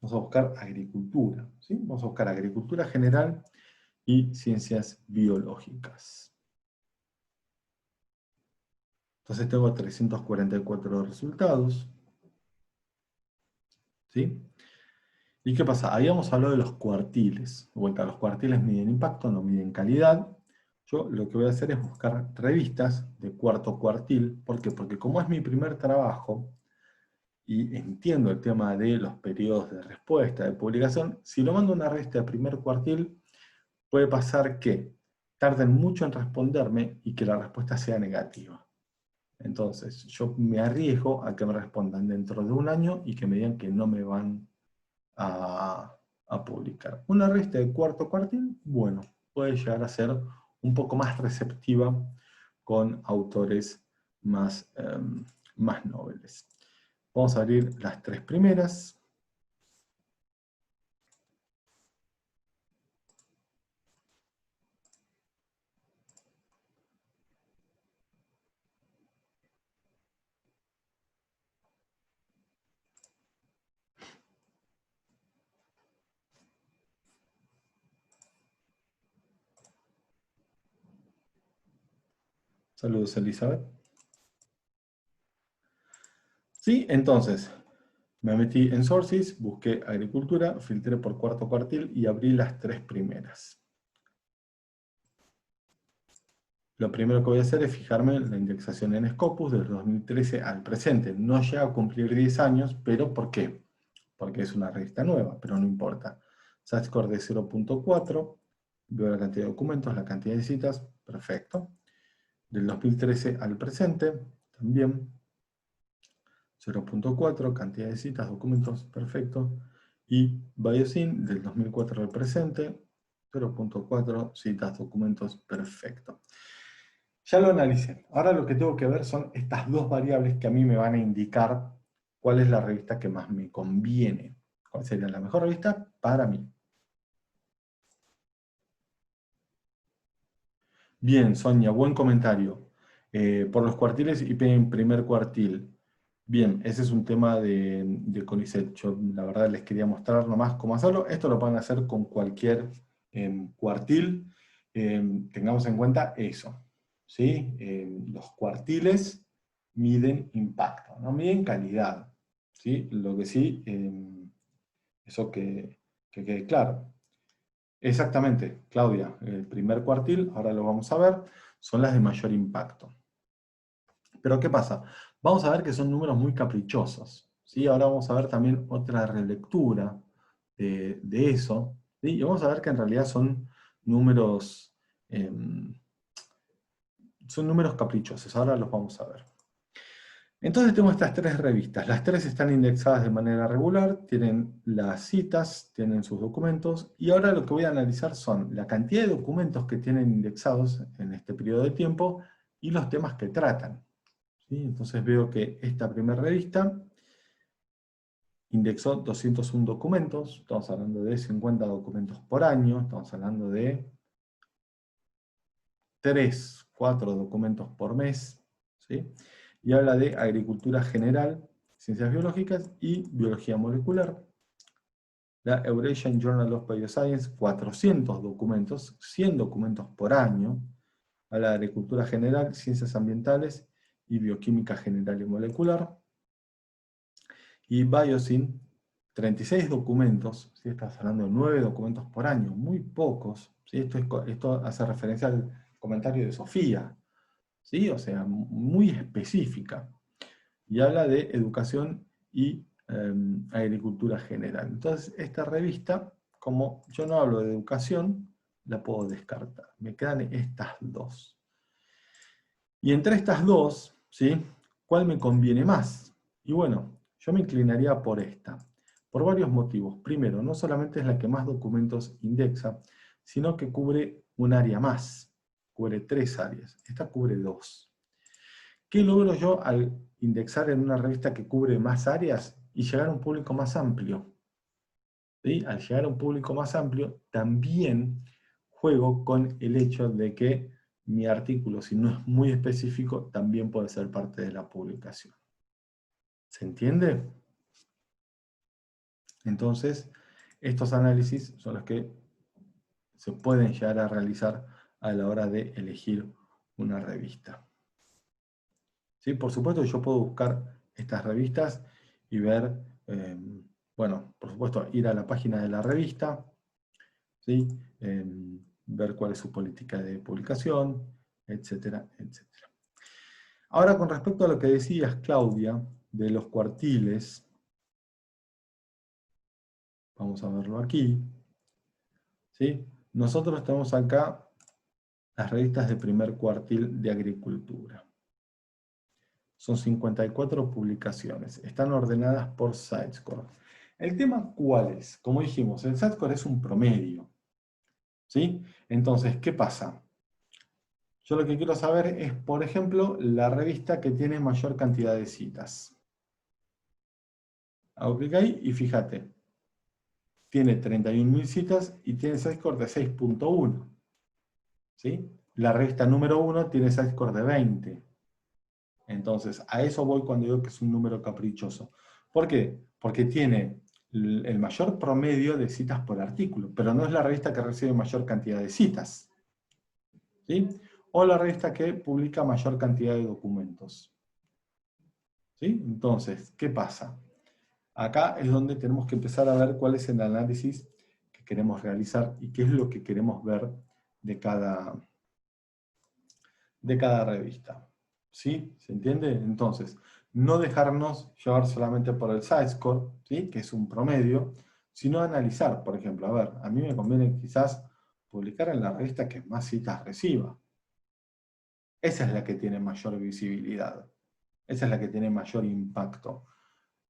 vamos a buscar agricultura, ¿sí? Vamos a buscar agricultura general y ciencias biológicas. Entonces tengo 344 resultados, ¿sí? ¿Y qué pasa? Habíamos hablado de los cuartiles. De vuelta, los cuartiles miden impacto, no miden calidad. Yo lo que voy a hacer es buscar revistas de cuarto cuartil. ¿Por qué? Porque como es mi primer trabajo, y entiendo el tema de los periodos de respuesta, de publicación, si lo mando a una revista de primer cuartil, puede pasar que tarden mucho en responderme y que la respuesta sea negativa. Entonces, yo me arriesgo a que me respondan dentro de un año y que me digan que no me van a publicar. Una revista de cuarto cuartil, bueno, puede llegar a ser un poco más receptiva con autores más, más nobles. Vamos a abrir las tres primeras. Saludos, Elizabeth. Sí, entonces, me metí en Sources, busqué agricultura, filtré por cuarto cuartil y abrí las tres primeras. Lo primero que voy a hacer es fijarme en la indexación en Scopus del 2013 al presente. No llega a cumplir 10 años, pero ¿por qué? Porque es una revista nueva, pero no importa. SAT-score de 0.4, veo la cantidad de documentos, la cantidad de citas, perfecto. Del 2013 al presente, también 0.4, cantidad de citas, documentos, perfecto. Y Biosyn, del 2004 al presente, 0.4, citas, documentos, perfecto. Ya lo analicé. Ahora lo que tengo que ver son estas dos variables que a mí me van a indicar cuál es la revista que más me conviene. ¿Cuál sería la mejor revista para mí? Bien, Sonia, buen comentario. Por los cuartiles IP en primer cuartil. Bien, ese es un tema de CONICET. Yo la verdad les quería mostrar nomás cómo hacerlo. Esto lo pueden hacer con cualquier cuartil. Tengamos en cuenta eso, ¿sí? Los cuartiles miden impacto, no miden calidad, ¿sí? Lo que sí, eso que quede claro. Exactamente, Claudia, el primer cuartil, ahora lo vamos a ver, son las de mayor impacto. Pero ¿qué pasa? Vamos a ver que son números muy caprichosos, ¿sí? Ahora vamos a ver también otra relectura de eso, ¿sí? Y vamos a ver que en realidad números, son números caprichosos, ahora los vamos a ver. Entonces tengo estas tres revistas, las tres están indexadas de manera regular, tienen las citas, tienen sus documentos, y ahora lo que voy a analizar son la cantidad de documentos que tienen indexados en este periodo de tiempo y los temas que tratan. ¿Sí? Entonces veo que esta primera revista indexó 201 documentos, estamos hablando de 50 documentos por año, estamos hablando de 3, 4 documentos por mes, ¿sí? Y habla de agricultura general, ciencias biológicas y biología molecular. La Eurasian Journal of Bioscience, 400 documentos, 100 documentos por año. Habla de agricultura general, ciencias ambientales y bioquímica general y molecular. Y Biosyn, 36 documentos, ¿sí? Estás hablando de 9 documentos por año, muy pocos, ¿sí? Esto hace referencia al comentario de Sofía, ¿sí? O sea, muy específica. Y habla de educación y agricultura general. Entonces, esta revista, como yo no hablo de educación, la puedo descartar. Me quedan estas dos. Y entre estas dos, ¿sí? ¿Cuál me conviene más? Y bueno, yo me inclinaría por esta, por varios motivos. Primero, no solamente es la que más documentos indexa, sino que cubre un área más, cubre 3 áreas. Esta cubre 2. ¿Qué logro yo al indexar en una revista que cubre más áreas y llegar a un público más amplio? ¿Sí? Al llegar a un público más amplio, también juego con el hecho de que mi artículo, si no es muy específico, también puede ser parte de la publicación. ¿Se entiende? Entonces, estos análisis son los que se pueden llegar a realizar a la hora de elegir una revista. ¿Sí? Por supuesto, yo puedo buscar estas revistas y ver, bueno, por supuesto, ir a la página de la revista, ¿sí? Ver cuál es su política de publicación, etcétera, etcétera. Ahora, con respecto a lo que decías, Claudia, de los cuartiles, vamos a verlo aquí, ¿sí? Nosotros tenemos acá las revistas de primer cuartil de agricultura. Son 54 publicaciones. Están ordenadas por SiteScore. ¿El tema cuál es? Como dijimos, el SiteScore es un promedio. ¿Sí? Entonces, ¿qué pasa? Yo lo que quiero saber es, por ejemplo, la revista que tiene mayor cantidad de citas. Hago clic ahí y fíjate. Tiene 31.000 citas y tiene SiteScore de 6.1. ¿Sí? La revista número 1 tiene SiteScore de 20. Entonces, a eso voy cuando digo que es un número caprichoso. ¿Por qué? Porque tiene el mayor promedio de citas por artículo, pero no es la revista que recibe mayor cantidad de citas. ¿Sí? O la revista que publica mayor cantidad de documentos. ¿Sí? Entonces, ¿qué pasa? Acá es donde tenemos que empezar a ver cuál es el análisis que queremos realizar y qué es lo que queremos ver de cada revista. ¿Sí? ¿Se entiende? Entonces, no dejarnos llevar solamente por el SiteScore, ¿sí? Que es un promedio, sino analizar, por ejemplo, a ver, a mí me conviene quizás publicar en la revista que más citas reciba. Esa es la que tiene mayor visibilidad. Esa es la que tiene mayor impacto.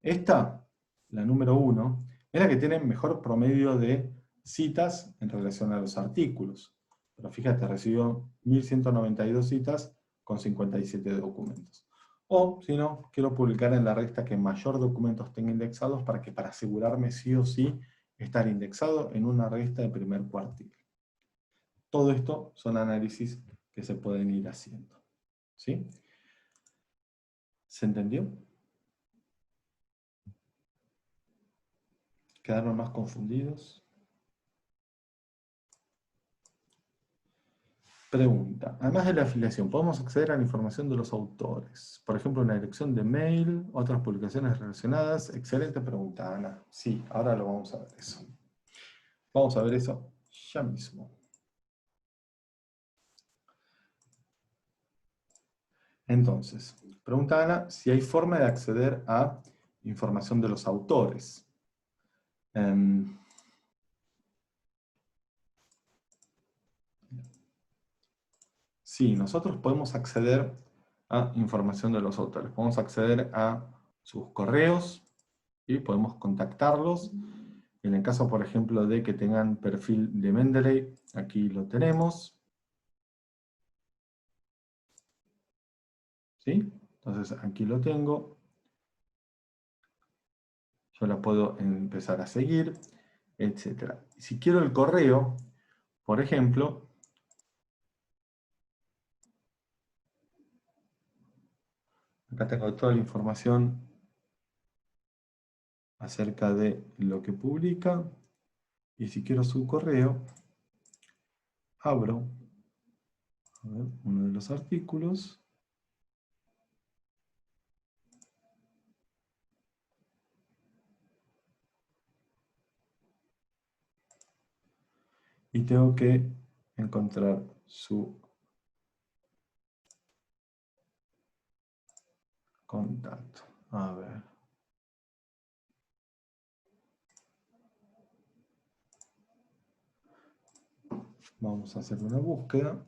Esta, la número 1, es la que tiene mejor promedio de citas en relación a los artículos. Pero fíjate, recibió 1.192 citas con 57 documentos. O, si no, quiero publicar en la revista que mayor documentos tenga indexados para asegurarme sí o sí estar indexado en una revista de primer cuartil. Todo esto son análisis que se pueden ir haciendo. ¿Sí? ¿Se entendió? ¿Quedaron más confundidos? Pregunta. Además de la afiliación, ¿podemos acceder a la información de los autores? Por ejemplo, una dirección de mail, otras publicaciones relacionadas. Excelente pregunta, Ana. Sí, ahora lo vamos a ver eso. Vamos a ver eso ya mismo. Entonces, pregunta Ana si hay forma de acceder a información de los autores. Sí, nosotros podemos acceder a información de los autores. Podemos acceder a sus correos y podemos contactarlos. En el caso, por ejemplo, de que tengan perfil de Mendeley, aquí lo tenemos. ¿Sí? Entonces aquí lo tengo. Yo la puedo empezar a seguir, etc. Si quiero el correo, por ejemplo, acá tengo toda la información acerca de lo que publica. Y si quiero su correo, abro uno de los artículos. Y tengo que encontrar su contacto. A ver. Vamos a hacer una búsqueda.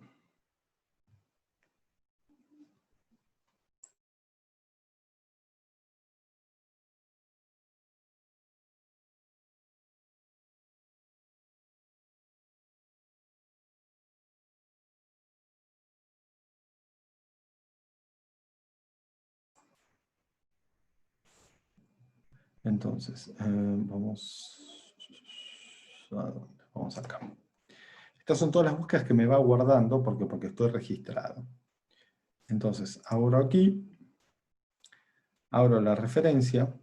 Entonces, vamos... ¿A dónde? Vamos acá. Estas son todas las búsquedas que me va guardando porque estoy registrado. Entonces, abro aquí, abro la referencia,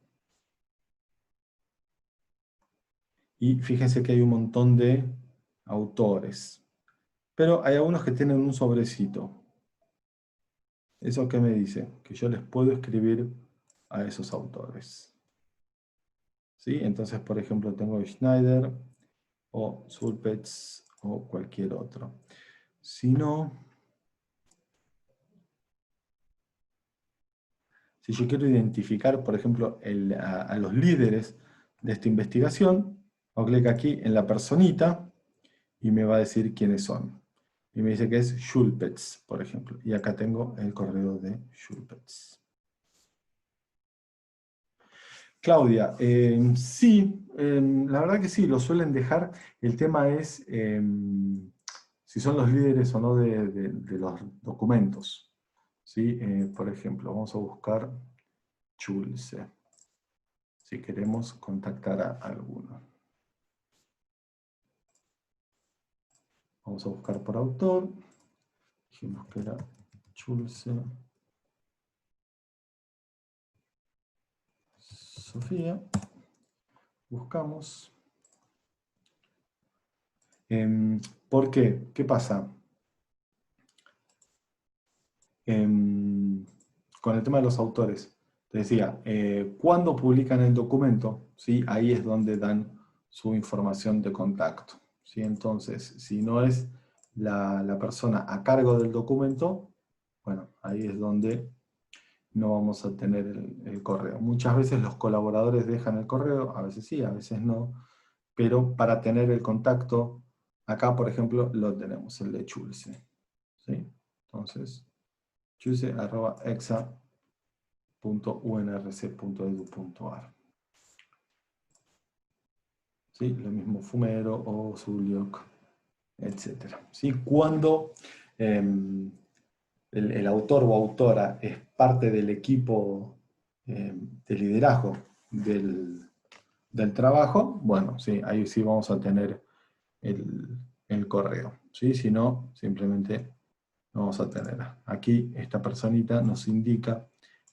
y fíjense que hay un montón de autores. Pero hay algunos que tienen un sobrecito. ¿Eso qué me dice? Que yo les puedo escribir a esos autores. ¿Sí? Entonces, por ejemplo, tengo Schneider, o Sulpetz, o cualquier otro. Si no, si yo quiero identificar, por ejemplo, a los líderes de esta investigación, hago clic aquí en la personita, y me va a decir quiénes son. Y me dice que es Schulpetz, por ejemplo. Y acá tengo el correo de Schulpetz. Claudia, sí, la verdad que sí, lo suelen dejar. El tema es si son los líderes o no de los documentos. ¿Sí? Por ejemplo, vamos a buscar Schulze, si queremos contactar a alguno. Vamos a buscar por autor. Dijimos que era Schulze. Sofía. Buscamos. ¿Por qué? ¿Qué pasa? Con el tema de los autores. Te decía, cuando publican el documento, ¿sí? Ahí es donde dan su información de contacto. ¿Sí? Entonces, si no es la persona a cargo del documento, bueno, ahí es donde no vamos a tener el correo. Muchas veces los colaboradores dejan el correo, a veces sí, a veces no, pero para tener el contacto, acá por ejemplo lo tenemos, el de Chulce. ¿Sí? Entonces, chulce@exa.unrc.edu.ar. ¿Sí? Lo mismo Fumero o Zuliok, etc. ¿Sí? Cuando el autor o autora es parte del equipo de liderazgo del trabajo, bueno, sí, ahí sí vamos a tener el correo. ¿Sí? Si no, simplemente no vamos a tener. Aquí esta personita nos indica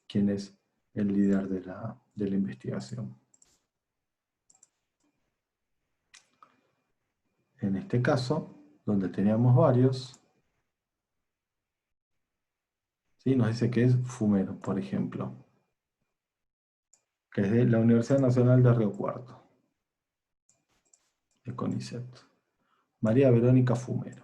quién es el líder de la investigación. En este caso, donde teníamos varios, ¿sí? Nos dice que es Fumero, por ejemplo, que es de la Universidad Nacional de Río Cuarto, de CONICET. María Verónica Fumero.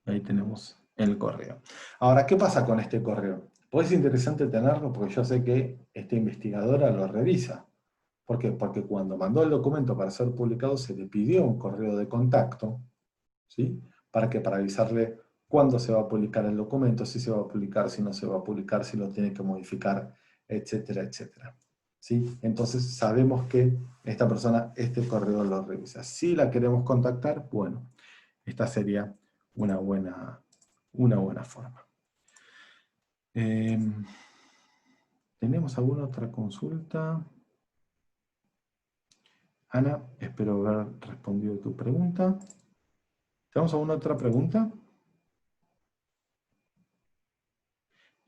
Ahí tenemos el correo. Ahora, ¿qué pasa con este correo? Pues es interesante tenerlo porque yo sé que esta investigadora lo revisa. ¿Por qué? Porque cuando mandó el documento para ser publicado se le pidió un correo de contacto, ¿sí? Para avisarle cuándo se va a publicar el documento, si se va a publicar, si no se va a publicar, si lo tiene que modificar, etcétera, etcétera. ¿Sí? Entonces sabemos que esta persona, este correo lo revisa. Si la queremos contactar, bueno, esta sería una buena forma. ¿Tenemos alguna otra consulta? Ana, espero haber respondido tu pregunta. ¿Tenemos alguna otra pregunta?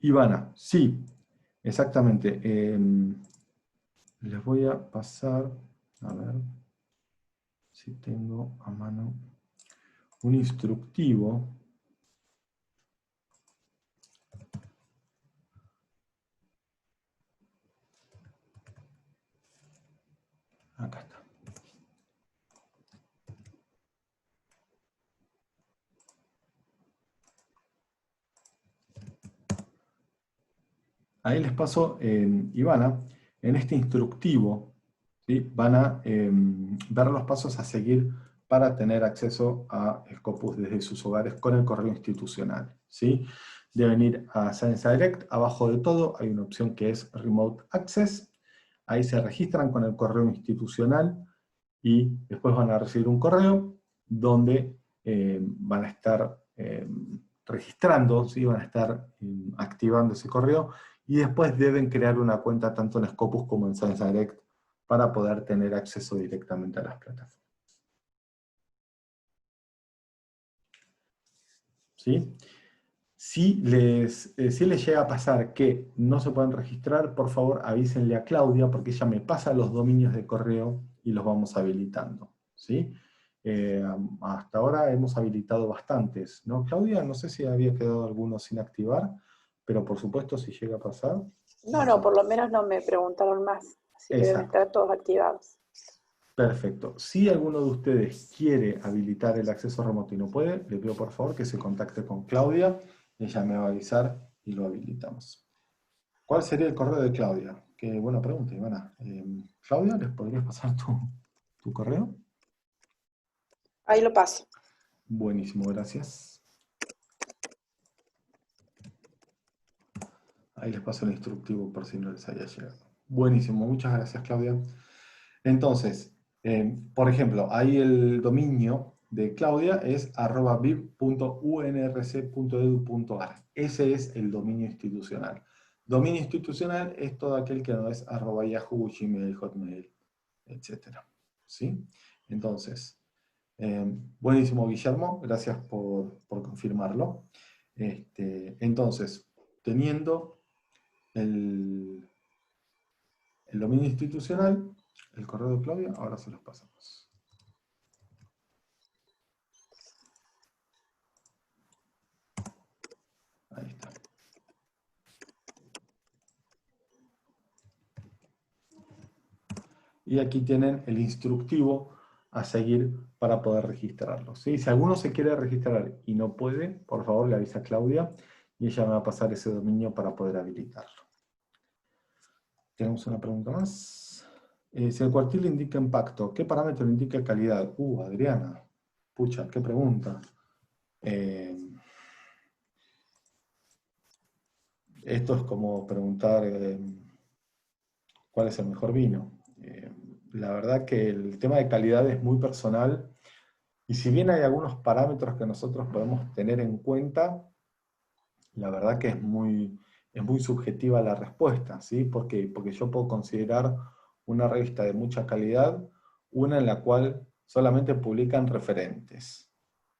Ivana, sí, exactamente. Les voy a pasar, a ver si tengo a mano un instructivo. Acá está. Ahí les paso, Ivana, en este instructivo, ¿sí? Van a ver los pasos a seguir para tener acceso a Scopus desde sus hogares con el correo institucional. ¿Sí? Deben ir a Science Direct, abajo de todo hay una opción que es Remote Access. Ahí se registran con el correo institucional y después van a recibir un correo donde van a estar registrando, ¿sí? Van a estar activando ese correo y después deben crear una cuenta tanto en Scopus como en Science Direct para poder tener acceso directamente a las plataformas. ¿sí? Si les llega a pasar que no se pueden registrar, por favor avísenle a Claudia, porque ella me pasa los dominios de correo y los vamos habilitando, ¿sí? Hasta ahora hemos habilitado bastantes, ¿no, Claudia? No sé si había quedado alguno sin activar, pero por supuesto si llega a pasar... No, por lo menos no me preguntaron más, así que deben Exacto. estar todos activados. Perfecto. Si alguno de ustedes quiere habilitar el acceso remoto y no puede, le pido por favor que se contacte con Claudia, ella me va a avisar y lo habilitamos. ¿Cuál sería el correo de Claudia? Qué buena pregunta, Ivana. Claudia, ¿les podrías pasar tu correo? Ahí lo paso. Buenísimo, gracias. Ahí les paso el instructivo por si no les haya llegado. Buenísimo, muchas gracias, Claudia. Entonces, por ejemplo, ahí el dominio de Claudia es @bib.unrc.edu.ar. Ese es el dominio institucional. Dominio institucional es todo aquel que no es @yahoo, Gmail, Hotmail, etc. ¿Sí? Entonces, buenísimo, Guillermo, gracias por confirmarlo. Entonces, teniendo el dominio institucional, el correo de Claudia, ahora se los pasamos. Ahí está. Y aquí tienen el instructivo a seguir para poder registrarlo, ¿sí? Si alguno se quiere registrar y no puede, por favor le avisa a Claudia y ella me va a pasar ese dominio para poder habilitarlo. Tenemos una pregunta más. Si el cuartil indica impacto, ¿qué parámetro indica calidad? Adriana. Pucha, qué pregunta. Esto es como preguntar cuál es el mejor vino. La verdad que el tema de calidad es muy personal y si bien hay algunos parámetros que nosotros podemos tener en cuenta, la verdad que es muy subjetiva la respuesta, ¿sí? ¿Por qué? Porque yo puedo considerar una revista de mucha calidad, una en la cual solamente publican referentes,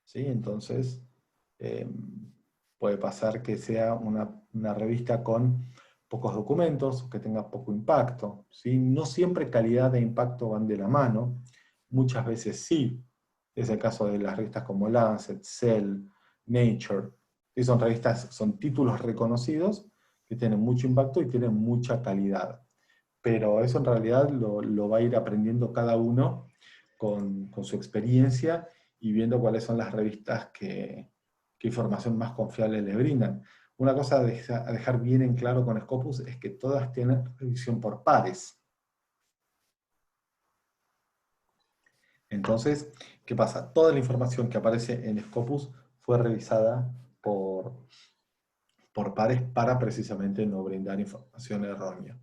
¿sí? Entonces, puede pasar que sea una revista con pocos documentos, que tenga poco impacto, ¿sí? No siempre calidad e impacto van de la mano, muchas veces sí. Es el caso de las revistas como Lancet, Cell, Nature, y son revistas, son títulos reconocidos que tienen mucho impacto y tienen mucha calidad. Pero eso en realidad lo va a ir aprendiendo cada uno con su experiencia y viendo cuáles son las revistas que información más confiable le brindan. Una cosa a dejar bien en claro con Scopus es que todas tienen revisión por pares. Entonces, ¿qué pasa? Toda la información que aparece en Scopus fue revisada por pares para precisamente no brindar información errónea.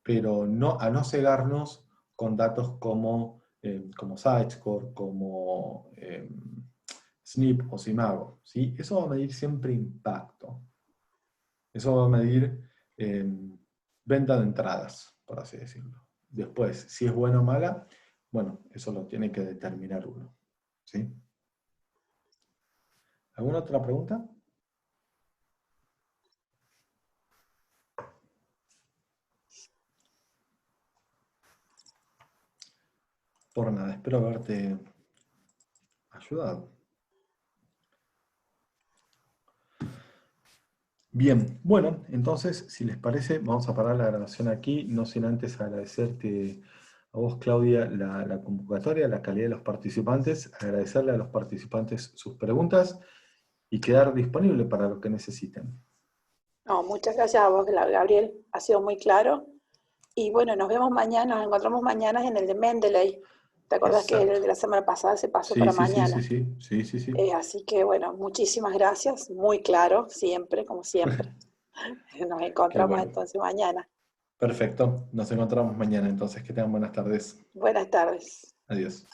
Pero a no cegarnos con datos como Sitescore, como SNP o Simago, ¿sí? Eso va a medir siempre impacto. Eso va a medir venta de entradas, por así decirlo. Después, si es buena o mala, bueno, eso lo tiene que determinar uno, ¿sí? ¿Alguna otra pregunta? Por nada, espero haberte ayudado. Bien, bueno, entonces, si les parece, vamos a parar la grabación aquí, no sin antes agradecerte a vos, Claudia, la convocatoria, la calidad de los participantes, agradecerle a los participantes sus preguntas y quedar disponible para lo que necesiten. No, muchas gracias a vos, Gabriel, ha sido muy claro. Y bueno, nos vemos mañana, nos encontramos mañana en el de Mendeley. ¿Te acordás que Exacto. el de la semana pasada se pasó Sí, para sí, sí, sí, mañana? sí, sí, sí, sí. Así que bueno, muchísimas gracias, muy claro, siempre, como siempre. Nos Qué encontramos bueno. entonces mañana. Perfecto. Nos encontramos mañana, entonces que tengan buenas tardes. Buenas tardes. Adiós.